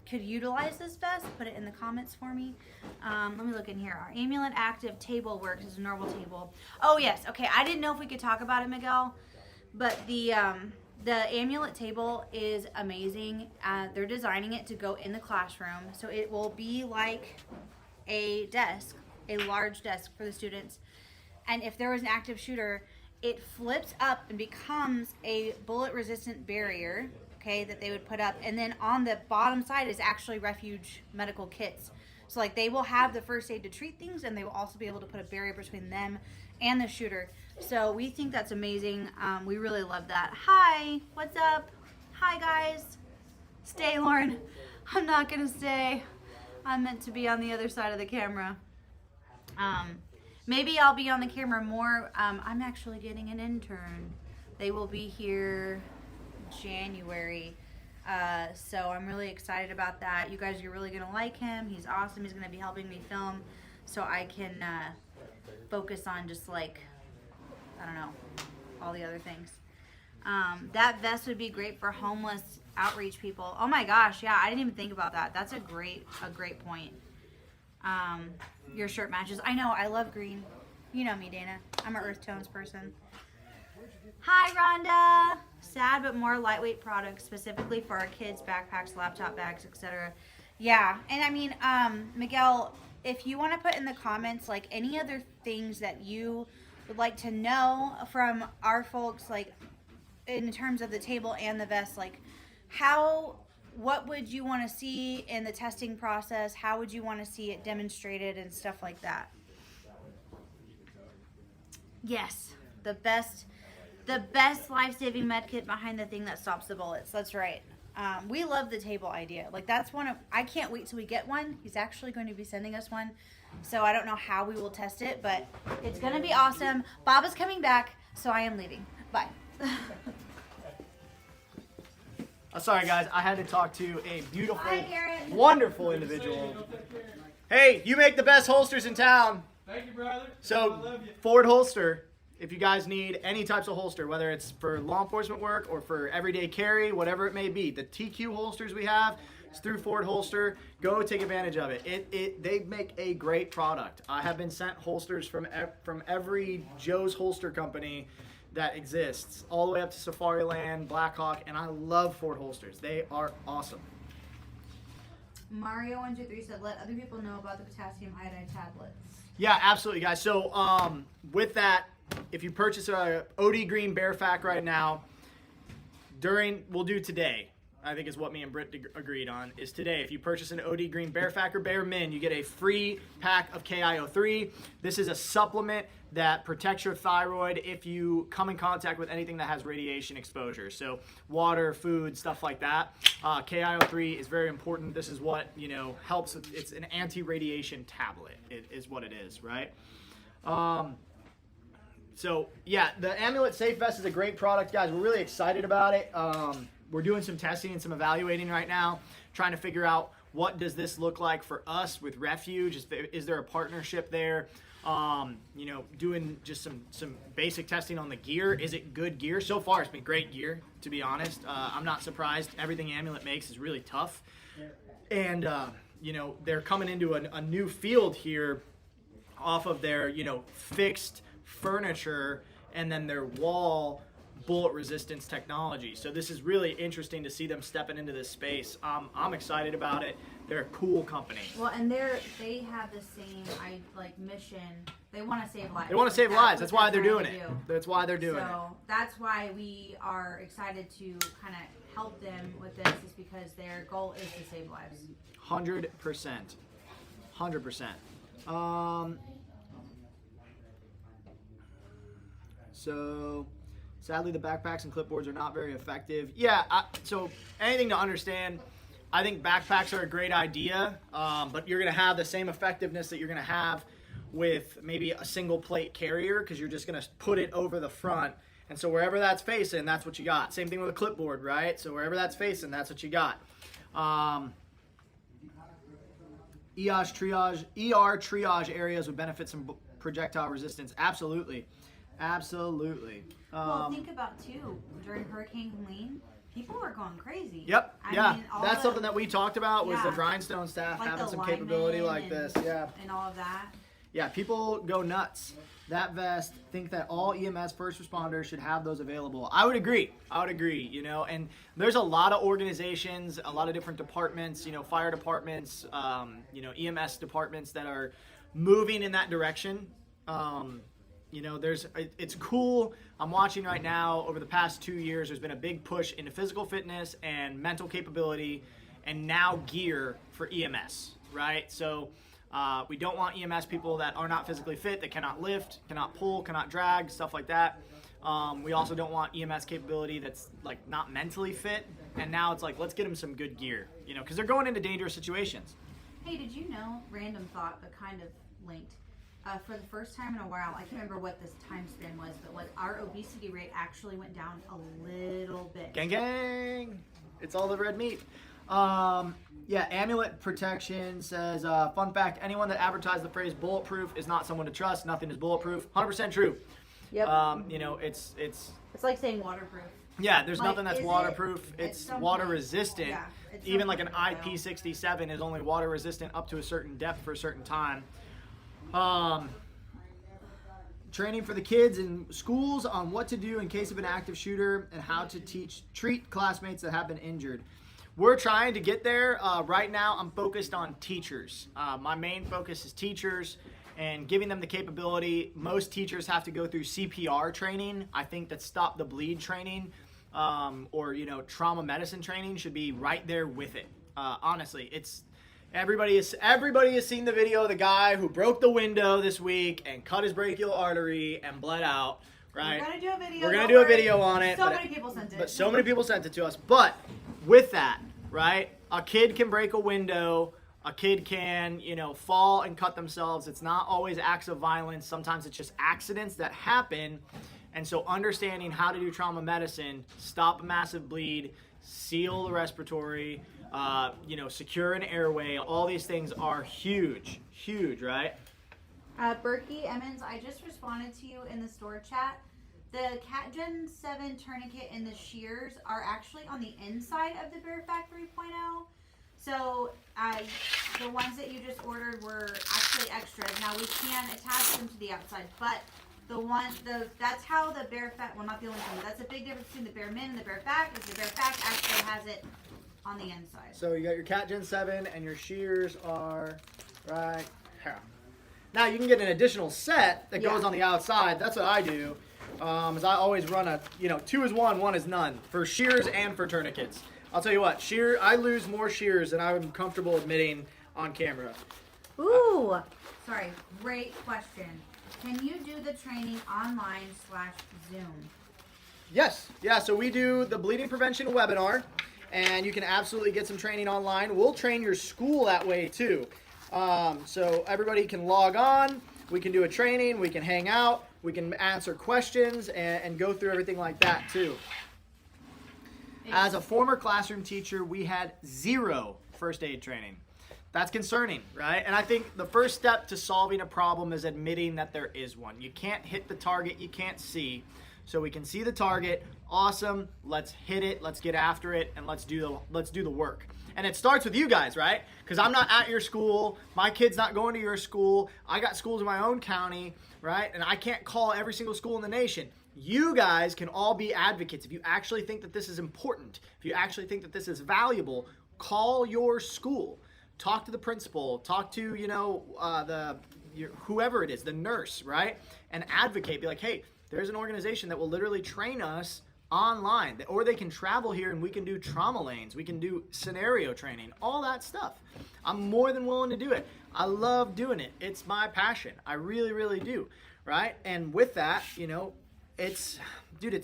could utilize this vest? Put it in the comments for me. Let me look in here. Our Amulet Active table works as a normal table. Oh yes, okay, I didn't know if we could talk about it, Miguel, but the Amulet table is amazing. They're designing it to go in the classroom, so it will be like a desk, a large desk for the students. And if there was an active shooter, it flips up and becomes a bullet-resistant barrier, okay, that they would put up. And then on the bottom side is actually Refuge Medical kits. So like they will have the first aid to treat things, and they will also be able to put a barrier between them and the shooter. So we think that's amazing. We really love that. Hi, what's up? Hi guys. Stay, Lauren. I'm not gonna stay. I'm meant to be on the other side of the camera. Maybe I'll be on the camera more. I'm actually getting an intern. They will be here January. So I'm really excited about that. You guys are really gonna like him. He's awesome. He's gonna be helping me film so I can focus on just like, I don't know, all the other things. That vest would be great for homeless outreach people. Oh my gosh, yeah, I didn't even think about that. That's a great point. Your shirt matches. I know, I love green. You know me, Dana. I'm an earth tones person. Hi, Rhonda. Sad but more lightweight products specifically for our kids, backpacks, laptop bags, etc. Yeah, and I mean, Miguel, if you want to put in the comments like any other things that you would like to know from our folks, like in terms of the table and the vest, like what would you want to see in the testing process? How would you want to see it demonstrated and stuff like that? Yes, the best life-saving med kit behind the thing that stops the bullets. That's right. We love the table idea. Like that's I can't wait till we get one. He's actually going to be sending us one. So I don't know how we will test it, but it's going to be awesome. Bob is coming back, so I am leaving. Bye. Sorry guys, I had to talk to a beautiful, Hi, Garrett. wonderful individual. Hey, you make the best holsters in town. Thank you, brother. I So love you. Ford Holster, if you guys need any types of holster, whether it's for law enforcement work or for everyday carry, whatever it may be, the TQ holsters we have is through Ford Holster. Go take advantage of it. They make a great product. I have been sent holsters from every Joe's holster company that exists, all the way up to Safariland, Blackhawk, and I love Ford holsters. They are awesome. Mario123 said, let other people know about the potassium iodide tablets. Yeah, absolutely, guys. So with that, if you purchase a OD Green Bear Fac right now, we'll do today, I think is what me and Britt agreed on, is today. If you purchase an OD Green Bear Fac or Bear Min, you get a free pack of KIO3. This is a supplement that protects your thyroid if you come in contact with anything that has radiation exposure. So water, food, stuff like that. KIO3 is very important. This is what, helps. It's an anti-radiation tablet. It is what it is, right? So yeah, the Amulet Safe Vest is a great product, guys. We're really excited about it. We're doing some testing and some evaluating right now, trying to figure out what does this look like for us with Refuge. Is there a partnership there? Doing just some basic testing on the gear. Is it good gear? So far, it's been great gear, to be honest. I'm not surprised. Everything Amulet makes is really tough. And, they're coming into a new field here off of their, fixed furniture and then their wall bullet resistance technology. So this is really interesting to see them stepping into this space. I'm excited about it. They're a cool company. Well, and they have the same mission They want to save lives. They want to save lives. That's why they're doing trying it. to do. That's why they're doing it. So that's why we are excited to kind of help them with this, is because their goal is to save lives. 100%. 100%. So, sadly, the backpacks and clipboards are not very effective. Yeah, so anything to understand, I think backpacks are a great idea, but you're going to have the same effectiveness that you're going to have with maybe a single plate carrier, because you're just going to put it over the front. And so wherever that's facing, that's what you got. Same thing with a clipboard, right? So wherever that's facing, that's what you got. ER triage areas would benefit some projectile resistance. Absolutely. Absolutely. Well, think about too, during Hurricane Helene, people were going crazy. Yep. I mean, all That's the- something that we talked about was the Yeah. Grindstone staff like having the some capability linemen like this. and- Yeah. And all of that. Yeah, people go nuts. That vest, think that all EMS first responders should have those available. I would agree, you know, and there's a lot of organizations, a lot of different departments, you know, fire departments, you know, EMS departments that are moving in that direction. You know, it's cool. I'm watching right now, over the past 2 years, there's been a big push into physical fitness and mental capability and now gear for EMS, right? So we don't want EMS people that are not physically fit, that cannot lift, cannot pull, cannot drag, stuff like that. We also don't want EMS capability that's like not mentally fit. And now it's like, let's get them some good gear, you know, because they're going into dangerous situations. Hey, did you know, random thought, but kind of linked, for the first time in a while, I can't remember what this time span was, but like our obesity rate actually went down a little bit. Gang, gang. It's all the red meat. Yeah, amulet protection says, fun fact, anyone that advertised the phrase bulletproof is not someone to trust. Nothing is bulletproof. 100% true. Yep. You know, it's It's like saying waterproof. yeah, there's Like, nothing that's is it waterproof. at It's some water point- resistant. yeah, at Even some like an point it will. IP67 is only water resistant up to a certain depth for a certain time. Training for the kids in schools on what to do in case of an active shooter and how to treat classmates that have been injured. We're trying to get there. Right now, I'm focused on teachers. My main focus is teachers and giving them the capability. Most teachers have to go through CPR training. I think that stop the bleed training or, you know, trauma medicine training should be right there with it. Honestly, it's everybody has seen the video of the guy who broke the window this week and cut his brachial artery and bled out. Right? We're gonna do a video. We're gonna don't do a worry. video on it. So but- many people sent it. But so many people sent it to us. But with that, right, a kid can break a window. A kid can, you know, fall and cut themselves. It's not always acts of violence. Sometimes it's just accidents that happen. And so understanding how to do trauma medicine, stop a massive bleed, seal the respiratory, you know, secure an airway, all these things are huge, right? Berkey Emmons, I just responded to you in the store chat. The Cat Gen 7 tourniquet and the shears are actually on the inside of the Bear Factory 3.0. So the ones that you just ordered were actually extras. Now we can attach them to the outside, but that's how the Bear Fact, well, not the only thing, but that's a big difference between the Bear Min and the Bear Fact, is the Bear Fact actually has it on the inside. So you got your Cat Gen 7 and your shears are right here. Now you can get an additional set that goes Yeah. on the outside. That's what I do. Is I always run a, you know, 2 is 1, 1 is none for shears and for tourniquets. I'll tell you what, I lose more shears than I'm comfortable admitting on camera. Ooh. Sorry, great question. Can you do the training online/Zoom? Yes, yeah, so we do the bleeding prevention webinar, and you can absolutely get some training online. We'll train your school that way too. So everybody can log on, we can do a training, we can hang out, we can answer questions and go through everything like that too. As a former classroom teacher, we had 0 first aid training. That's concerning, right? And I think the first step to solving a problem is admitting that there is one. You can't hit the target you can't see. So we can see the target. Awesome. Let's hit it. Let's get after it, and let's do the work. And it starts with you guys, right? Because I'm not at your school. My kid's not going to your school. I got schools in my own county, right? And I can't call every single school in the nation. You guys can all be advocates. If you actually think that this is important, if you actually think that this is valuable, call your school. Talk to the principal. Talk to, you know, whoever it is, the nurse, right? And advocate, be like, hey, there's an organization that will literally train us online, or they can travel here and we can do trauma lanes, we can do scenario training, all that stuff. I'm more than willing to do it. I love doing it. It's my passion. I really, really do, right? And with that, it's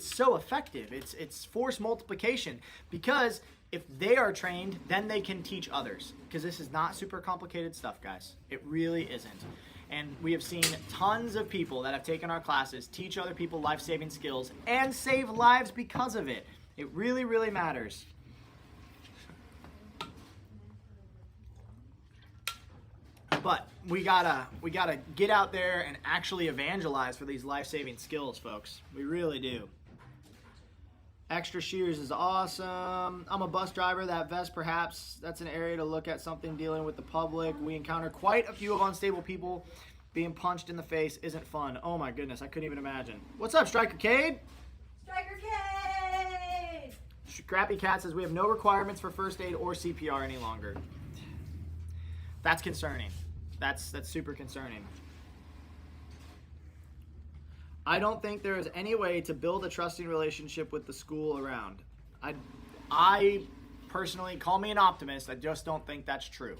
so effective. It's force multiplication, because if they are trained, then they can teach others, because this is not super complicated stuff, guys. It really isn't. And we have seen tons of people that have taken our classes teach other people life-saving skills and save lives because of it. It really, really matters. But we gotta get out there and actually evangelize for these life-saving skills, folks. We really do. Extra shears is awesome. I'm a bus driver. That vest, perhaps that's an area to look at, something dealing with the public. We encounter quite a few of unstable people. Being punched in the face isn't fun. Oh my goodness, I couldn't even imagine. What's up, Striker Cade? Striker Cade! Scrappy Cat says we have no requirements for first aid or CPR any longer. That's concerning. That's super concerning. I don't think there is any way to build a trusting relationship with the school around. I personally, call me an optimist, I just don't think that's true.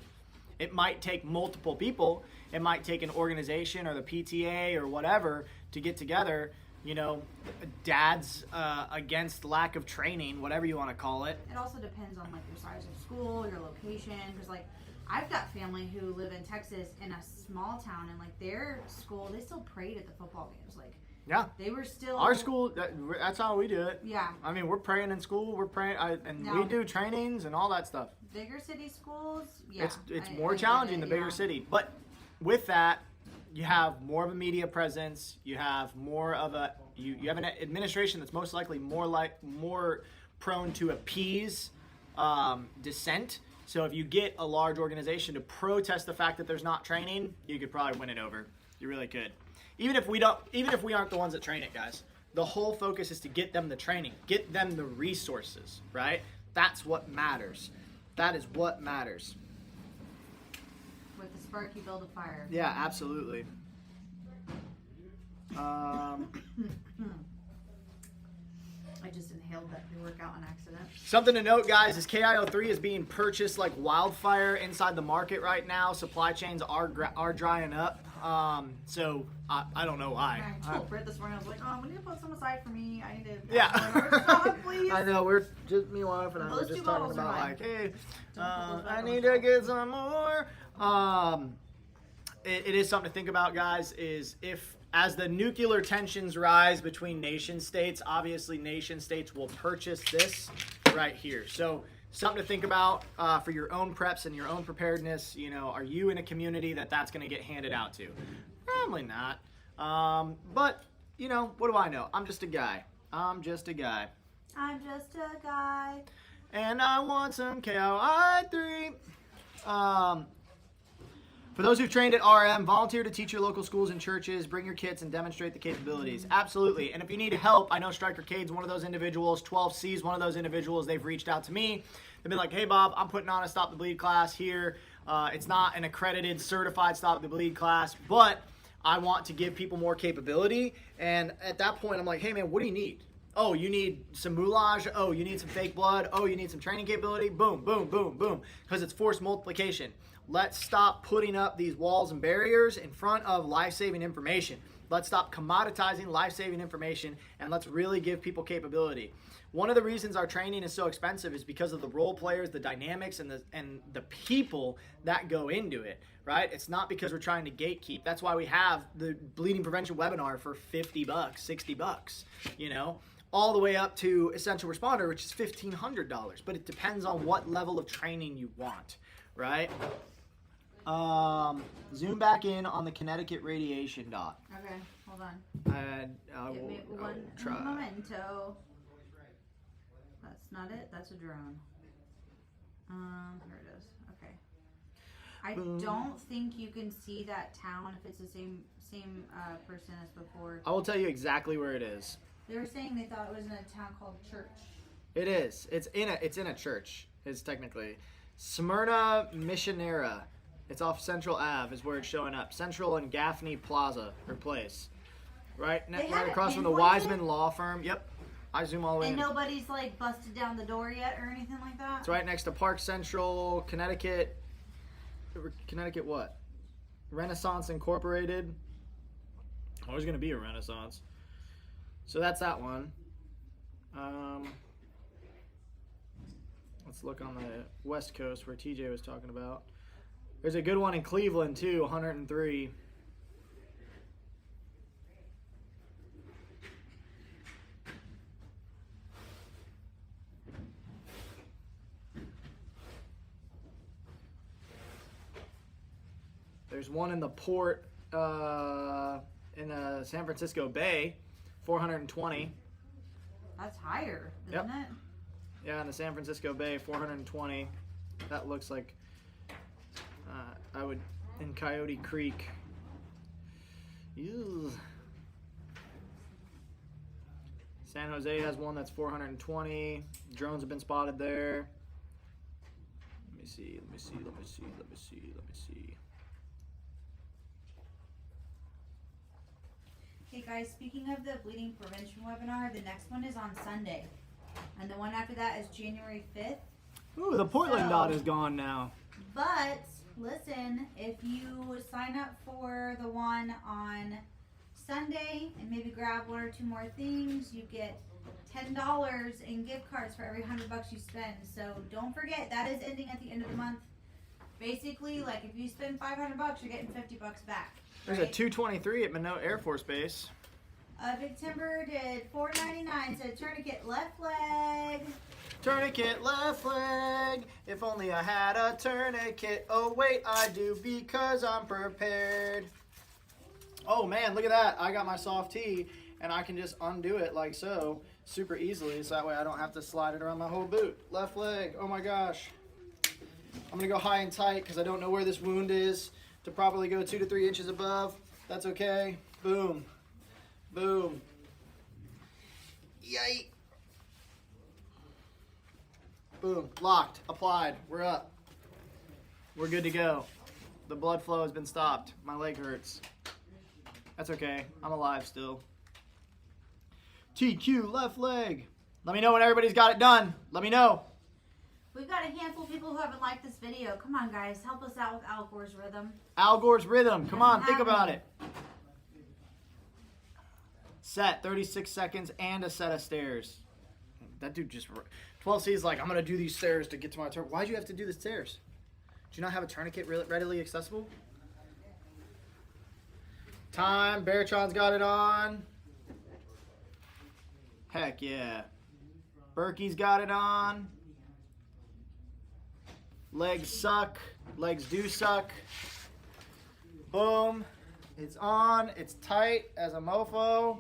It might take multiple people. It might take an organization or the PTA or whatever to get together, dads against lack of training, whatever you want to call it. It also depends on like your size of school, your location, because like I've got family who live in Texas in a small town, and like their school, they still prayed at the football games. Like, yeah, they were still. Our school, that's how we do it. Yeah. I mean, we're praying in school. We're praying, and No. we do trainings and all that stuff. Bigger city schools, yeah. It's more challenging, the bigger city. But with that, you have more of a media presence. You have more of a you have an administration that's most likely more prone to appease dissent. So if you get a large organization to protest the fact that there's not training, you could probably win it over. You really could. Even if we aren't the ones that train it, guys. The whole focus is to get them the training, get them the resources, right? That's what matters. That is what matters. With the spark, you build a fire. Yeah, absolutely. I just inhaled that pre-workout on accident. Something to note, guys, is KIO3 is being purchased like wildfire inside the market right now. Supply chains are drying up. So I don't know why. I told Britt this morning, I was like, we need to put some aside for me. I need to. Yeah. Stop, please. I know, we're just, me, wife, and I Those were just two talking bottles are about mine. like, hey, Don't put those back I on need the to shelf. get some more. It is something to think about, guys, is if as the nuclear tensions rise between nation states, obviously nation states will purchase this right here. So something to think about for your own preps and your own preparedness. Are you in a community that's going to get handed out to? Probably not. But, what do I know? I'm just a guy. I'm just a guy. And I want some KOI3. For those who've trained at RM, volunteer to teach your local schools and churches, bring your kits and demonstrate the capabilities. Absolutely. And if you need help, I know Striker Cade's one of those individuals, 12C's one of those individuals. They've reached out to me. They've been like, hey, Bob, I'm putting on a Stop the Bleed class here. It's not an accredited, certified Stop the Bleed class, but I want to give people more capability. And at that point, I'm like, hey, man, what do you need? Oh, you need some moulage. Oh, you need some fake blood. Oh, you need some training capability. Boom, boom, boom, boom. Because it's force multiplication. Let's stop putting up these walls and barriers in front of life-saving information. Let's stop commoditizing life-saving information, and let's really give people capability. One of the reasons our training is so expensive is because of the role players, the dynamics, and the people that go into it, right? It's not because we're trying to gatekeep. That's why we have the bleeding prevention webinar for $50, $60, all the way up to essential responder, which is $1,500. But it depends on what level of training you want, right? Zoom back in on the Connecticut radiation dot. Okay, hold on. I Give will me one try. momento. That's not it. That's a drone. Here it is. Okay. I don't think you can see that town if it's the same person as before. I will tell you exactly where it is. They were saying they thought it was in a town called Church. It is. It's in a church. It's technically Smyrna Missionera. It's off Central Ave is where it's showing up. Central and Gaffney Plaza or Place. Right They right have it across from the pinpointed? Wiseman Law Firm. Yep. I zoom all the way And in. nobody's like busted down the door yet or anything like that? It's right next to Park Central, Connecticut. Connecticut what? Renaissance Incorporated. Oh, there's going to be a Renaissance. So that's that one. Let's look on the West Coast where TJ was talking about. There's a good one in Cleveland too, 103. There's one in the port in San Francisco Bay, 420. That's higher, isn't Yep. it? Yeah, in the San Francisco Bay, 420. That looks like I would in Coyote Creek. Ew. San Jose has one that's 420. Drones have been spotted there. Let me see. Hey guys, speaking of the bleeding prevention webinar, the next one is on Sunday. And the one after that is January 5th. Ooh, the Portland So- dot is gone now. But listen, if you sign up for the one on Sunday and maybe grab one or two more things, you get $10 in gift cards for every $100 you spend. So don't forget, that is ending at the end of the month. Basically, like if you spend $500, you're getting $50 back. There's a 223 at Minot Air Force Base. Big Timber did $4.99. Said tourniquet left leg. Tourniquet left leg. If only I had a tourniquet. Oh wait, I do because I'm prepared. Oh man, look at that. I got my soft tee and I can just undo it like so super easily. So that way I don't have to slide it around my whole boot. Left leg. Oh my gosh. I'm gonna go high and tight because I don't know where this wound is to properly go 2 to 3 inches above. That's okay. Boom. Boom. Yay. Boom. Locked. Applied. We're up. We're good to go. The blood flow has been stopped. My leg hurts. That's okay. I'm alive still. TQ left leg. Let me know when everybody's got it done. Let me know. We've got a handful of people who haven't liked this video. Come on, guys. Help us out with Al Gore's rhythm. Al Gore's rhythm. Come on, think about it. Set 36 seconds and a set of stairs. That dude just 12C is like, I'm gonna do these stairs to get to my turn. Why'd you have to do the stairs? Do you not have a tourniquet readily accessible? Time. Beartron's got it on. Heck yeah. Berkey's got it on. Legs suck. Legs do suck. Boom. It's on. It's tight as a mofo.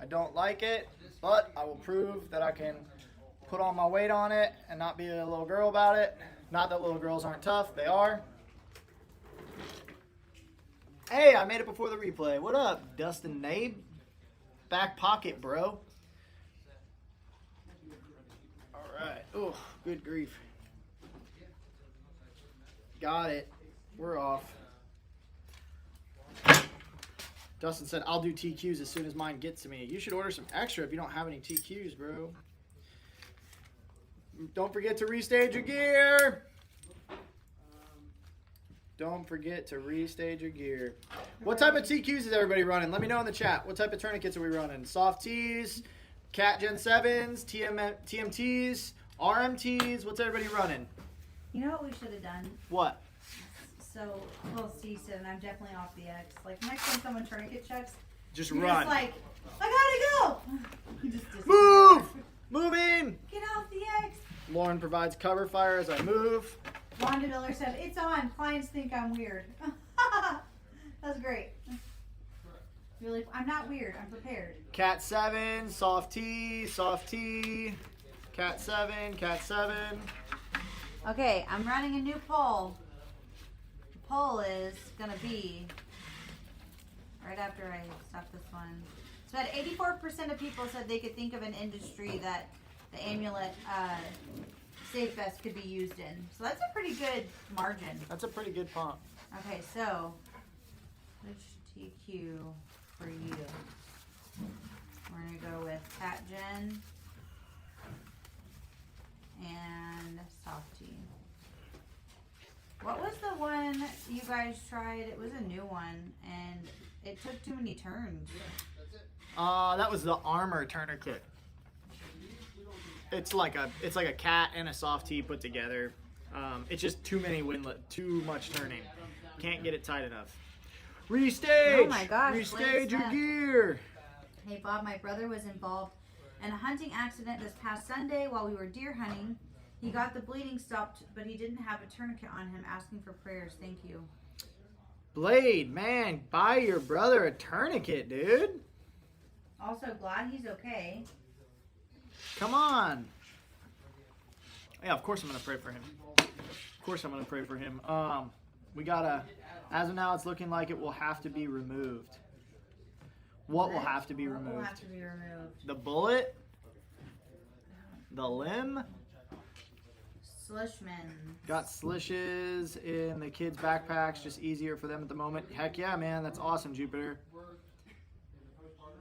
I don't like it, but I will prove that I can put all my weight on it and not be a little girl about it. Not that little girls aren't tough. They are. Hey, I made it before the replay. What up, Dustin Nabe? Back pocket, bro. All right. Oh, good grief. Got it. We're off. Dustin said, I'll do TQs as soon as mine gets to me. You should order some extra if you don't have any TQs, bro. Don't forget to restage your gear. Don't forget to restage your gear. What type of TQs is everybody running? Let me know in the chat. What type of tourniquets are we running? Soft T's, Cat Gen 7s, TMTs, RMTs. What's everybody running? You know what we should have done? What? So, well, C said, and I'm definitely off the X. Like, next time someone tourniquet checks, Just you're run. just like, I gotta go! You just disappear. Move! Move in! Get off the X! Lauren provides cover fire as I move. Wanda Miller said, it's on. Clients think I'm weird. That's great. Really, I'm not weird. I'm prepared. Cat 7, soft T, Cat 7, Cat 7. Okay, I'm running a new poll. The poll is gonna be right after I stop this one. So at 84% of people said they could think of an industry that the amulet safe vest could be used in. So that's a pretty good margin. That's a pretty good pump. Okay, so which TQ for you? We're gonna go with Cat Gen and Softy. What was the one you guys tried? It was a new one, and it took too many turns. That was the armor tourniquet. It's like a cat and a soft tee put together. It's just too much turning. Can't get it tight enough. Restage. Oh my gosh, Restage your Smith. gear. Hey Bob, my brother was involved in a hunting accident this past Sunday while we were deer hunting. He got the bleeding stopped, but he didn't have a tourniquet on him, asking for prayers. Thank you. Blade, man, buy your brother a tourniquet, dude. Also, glad he's okay. Come on. Yeah, of course I'm gonna pray for him. Of course I'm gonna pray for him. We gotta. As of now, it's looking like it will have to be removed. What will have to be What will removed? have to be removed? The bullet? The limb? Slishman. Got slishes in the kids' backpacks, just easier for them at the moment. Heck yeah, man, that's awesome, Jupiter.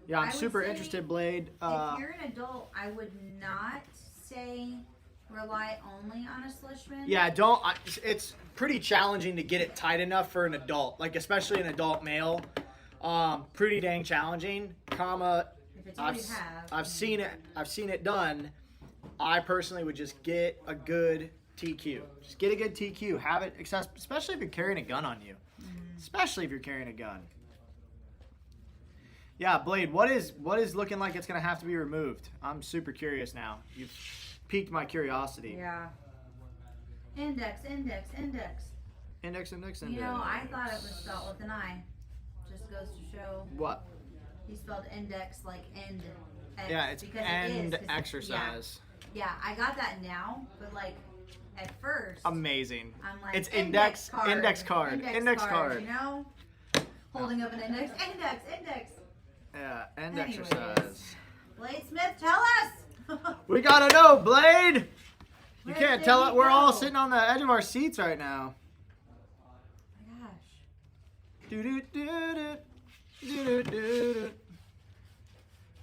Yeah, I I'm would super say interested, Blade. If you're an adult, I would not say rely only on a slishman. Yeah, it's pretty challenging to get it tight enough for an adult, like especially an adult male. Pretty dang challenging. If it's all you have. I've seen it done. I personally would just get a good TQ. Just get a good TQ. Have it accessible, especially if you're carrying a gun on you. Especially if you're carrying a gun. Yeah, Blade, what is looking like it's gonna have to be removed? I'm super curious now. You've piqued my curiosity. Yeah. Index. Index. You know, I thought it was spelled with an I. Just goes to show What? he spelled index like end. X, Yeah, it's because end 'cause exercise. Yeah, I got that now, but like at first, Amazing. I'm like It's index card. Index card. You know, holding up an index. Yeah, end Anyways. exercise. Blade Smith, tell us. We gotta know, Blade. You Where can't did tell he it. We're all go? sitting on the edge of our seats right now. Oh my gosh. Do-do-do-do.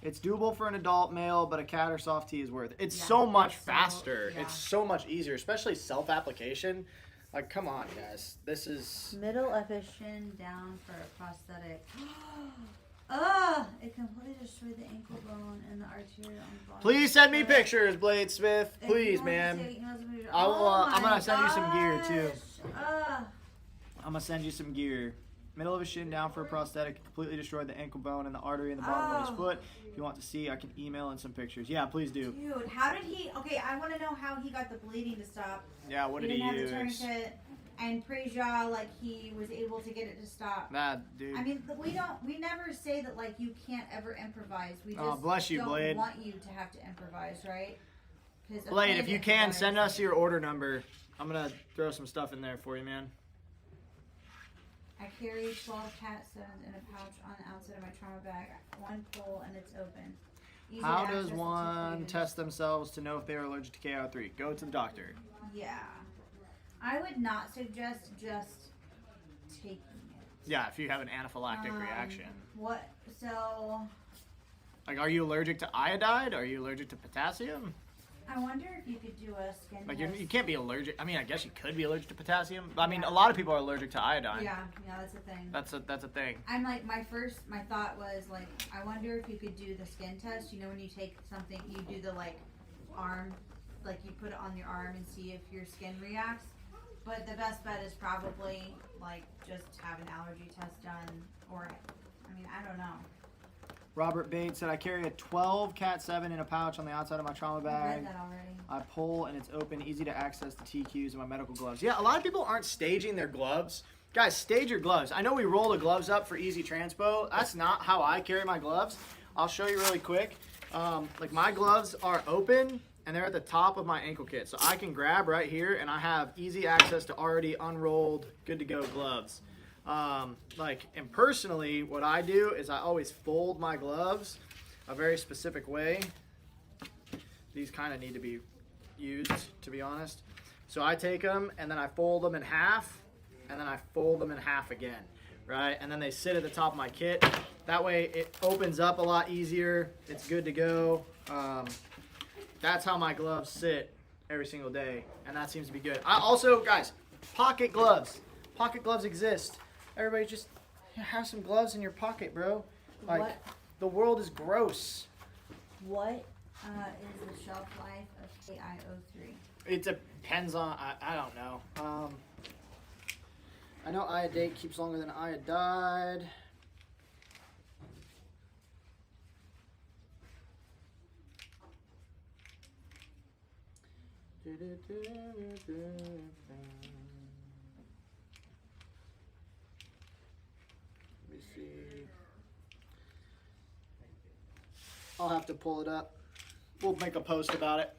It's doable for an adult male, but a cat or soft tee is worth it. It's Yeah, so much it's faster. yeah. It's so much easier, especially self-application. Like, come on, guys. This is... Middle effish. Chin down for a prosthetic. It completely destroyed the ankle bone and the arterial on the bottom. Please send me pictures, Blade Smith. If Please, you want to man. take- you know, somebody- I will, I'm my gonna send you some gear, too. gosh. I'm gonna send you some gear. Middle of his shin down for a prosthetic. Completely destroyed the ankle bone and the artery in the bottom of his foot. If you want to see, I can email in some pictures. Yeah, please do. Dude, how did he? Okay, I want to know how he got the bleeding to stop. Yeah, what did he he didn't use? have the tourniquet, and Preja, like he was able to get it to stop. Nah, dude. I mean, we never say that like you can't ever improvise. We just Oh, bless you, don't Blade. want you to have to improvise, right? 'Cause a Blade, plan if you to can, improvise- send us your order number. I'm gonna throw some stuff in there for you, man. I carry 12 cat stones in a pouch on the outside of my trauma bag. One pull and it's open. Easy How to does access one and test themselves to know if they are allergic to KO3? Go to the doctor. Yeah. I would not suggest just taking it. Yeah, if you have an anaphylactic reaction. What? So, Like, are you allergic to iodide? Are you allergic to potassium? I wonder if you could do a skin Like, test. you can't be allergic. I mean, I guess you could be allergic to potassium. But, I mean, Yeah. a lot of people are allergic to iodine. Yeah, that's the thing. That's a thing. I'm like, my thought was like, I wonder if you could do the skin test. You know, when you take something, you do the like arm, like you put it on your arm and see if your skin reacts. But the best bet is probably like just have an allergy test done, or I mean, I don't know. Robert Bates said, I carry a 12 Cat 7 in a pouch on the outside of my trauma I bag. read that already. I pull and it's open, easy to access the TQs and my medical gloves. Yeah, a lot of people aren't staging their gloves. Guys, stage your gloves. I know we roll the gloves up for easy transpo. That's not how I carry my gloves. I'll show you really quick. Like my gloves are open and they're at the top of my ankle kit. So I can grab right here and I have easy access to already unrolled, good to go gloves. And personally, what I do is I always fold my gloves a very specific way. These kind of need to be used, to be honest. So I take them and then I fold them in half, and then I fold them in half again, right? And then they sit at the top of my kit. That way it opens up a lot easier. It's good to go. That's how my gloves sit every single day, and that seems to be good. I also, guys, pocket gloves. Pocket gloves exist. Everybody just have some gloves in your pocket, bro. Like, What? the world is gross. What is the shelf life of KIO3? It depends on, I don't know. I know iodate keeps longer than iodide. Let me see. I'll have to pull it up. We'll make a post about it.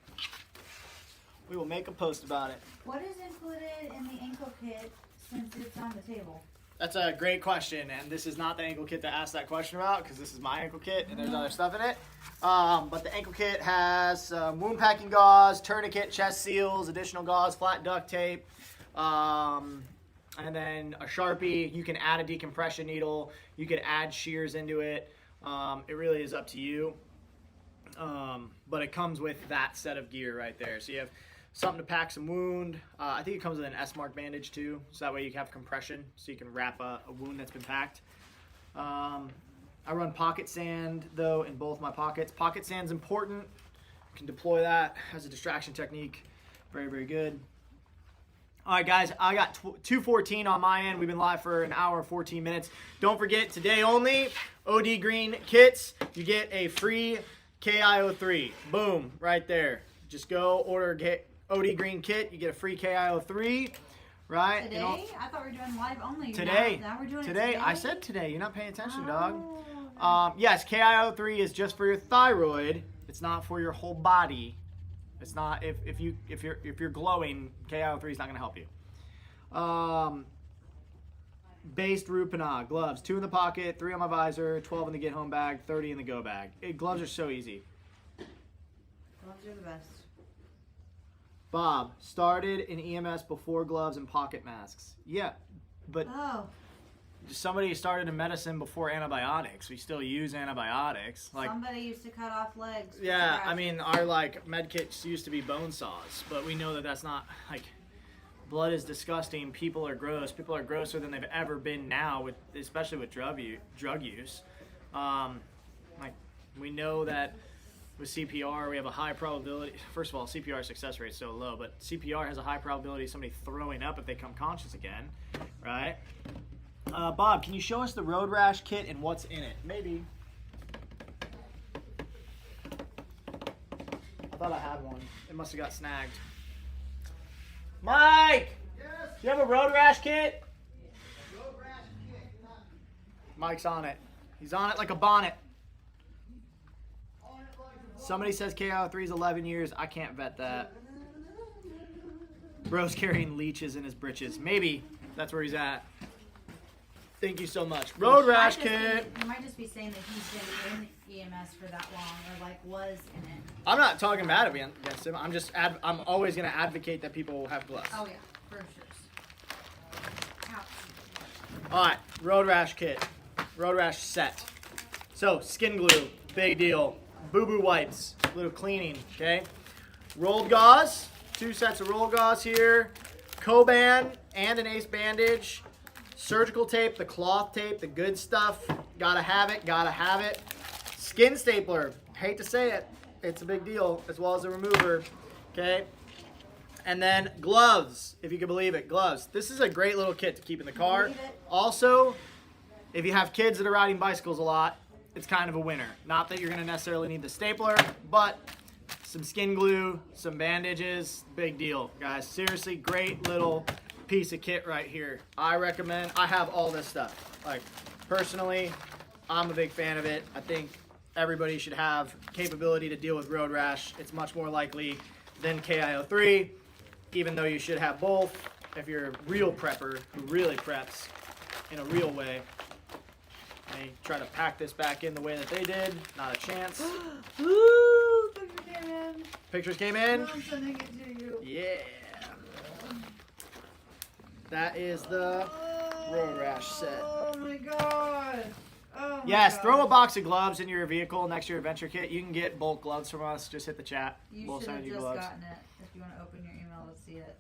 We will make a post about it. What is included in the ankle kit since it's on the table? That's a great question, and this is not the ankle kit to ask that question about because this is my ankle kit and there's other stuff in it. But the ankle kit has wound packing gauze, tourniquet, chest seals, additional gauze, flat duct tape, and then a Sharpie. You can add a decompression needle. You could add shears into it. It really is up to you. But it comes with that set of gear right there. So you have something to pack some wound. I think it comes with an S-mark bandage too, so that way you can have compression, so you can wrap a wound that's been packed. I run pocket sand though in both my pockets. Pocket sand's important. You can deploy that as a distraction technique. Very, very good. All right, guys, I got 2:14 on my end. We've been live for an hour and 14 minutes. Don't forget, today only, OD Green kits. You get a free KIO3. Boom, right there. Just go order OD Green kit. You get a free KIO3, right? Today? You know, I thought we were doing live only. today. Now we're doing today. it today. I said today. You're not paying attention, Oh, dog. Yes, KIO3 is just for your thyroid. It's not for your whole body. It's not if you're glowing, KIO3 is not going to help you. Based Rupana gloves, 2 in the pocket, 3 on my visor, 12 in the get home bag, 30 in the go bag. Gloves are so easy. Gloves are the best. Bob started in EMS before gloves and pocket masks. Yeah, but Oh, somebody started in medicine before antibiotics. We still use antibiotics. Like, somebody used to cut off legs. for yeah, I scratches. mean, our like med kits used to be bone saws, but we know that that's not like. Blood is disgusting. People are gross. People are grosser than they've ever been now, especially with drug use. Like, we know that with CPR, we have a high probability. First of all, CPR success rate is so low, but CPR has a high probability of somebody throwing up if they come conscious again, right? Bob, can you show us the road rash kit and what's in it? Maybe. I thought I had one. It must have got snagged. Mike! Yes. Do you have a road rash kit? Road rash kit. Mike's on it. He's on it like a bonnet. On it like a Somebody says KIO3 is 11 years. I can't vet that. Bro's carrying leeches in his britches. Maybe that's where he's at. Thank you so much. Road rash kit. He might just be saying that he's been in EMS for that long, or like was in it. I'm not talking bad against him. I'm just I'm always gonna advocate that people have gloves. Oh yeah, for sure. Ouch. All right, road rash kit, road rash set. So skin glue, big deal. Boo boo wipes, little cleaning. Okay. Rolled gauze, 2 sets of rolled gauze here. Coban and an ace bandage. Surgical tape, the cloth tape, the good stuff. Gotta have it, gotta have it. Skin stapler, hate to say it, it's a big deal, as well as a remover, okay? And then gloves, if you can believe it, gloves. This is a great little kit to keep in the car. Believe it. Also, if you have kids that are riding bicycles a lot, it's kind of a winner. Not that you're gonna necessarily need the stapler, but some skin glue, some bandages, big deal, guys. Seriously, great little piece of kit right here. I recommend. I have all this stuff. Like, personally, I'm a big fan of it. I think everybody should have capability to deal with road rash. It's much more likely than KIO3, even though you should have both if you're a real prepper who really preps in a real way. They try to pack this back in the way that they did. Not a chance. Ooh, picture came in. Pictures came in. I'm sending it to you. Yeah. That is the road rash set. Oh my god. Oh my Yes, god. throw a box of gloves in your vehicle next to your adventure kit. You can get bulk gloves from us. Just hit the chat. You We'll should send have you just gloves. gotten it if you want to open your email to see it.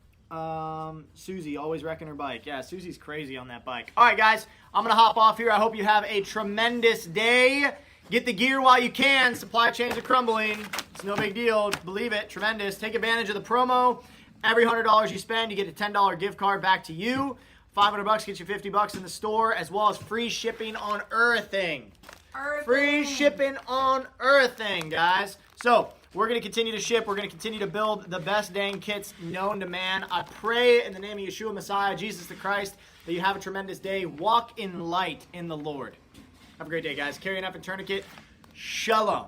Susie, always wrecking her bike. Yeah, Susie's crazy on that bike. All right, guys, I'm going to hop off here. I hope you have a tremendous day. Get the gear while you can. Supply chains are crumbling. It's no big deal. Believe it. Tremendous. Take advantage of the promo. Every $100 you spend, you get a $10 gift card back to you. $500 gets you $50 in the store, as well as free shipping on everything. Free shipping on everything, guys. So, we're going to continue to ship. We're going to continue to build the best dang kits known to man. I pray in the name of Yeshua Messiah, Jesus the Christ, that you have a tremendous day. Walk in light in the Lord. Have a great day, guys. Carry an up and tourniquet. Shalom.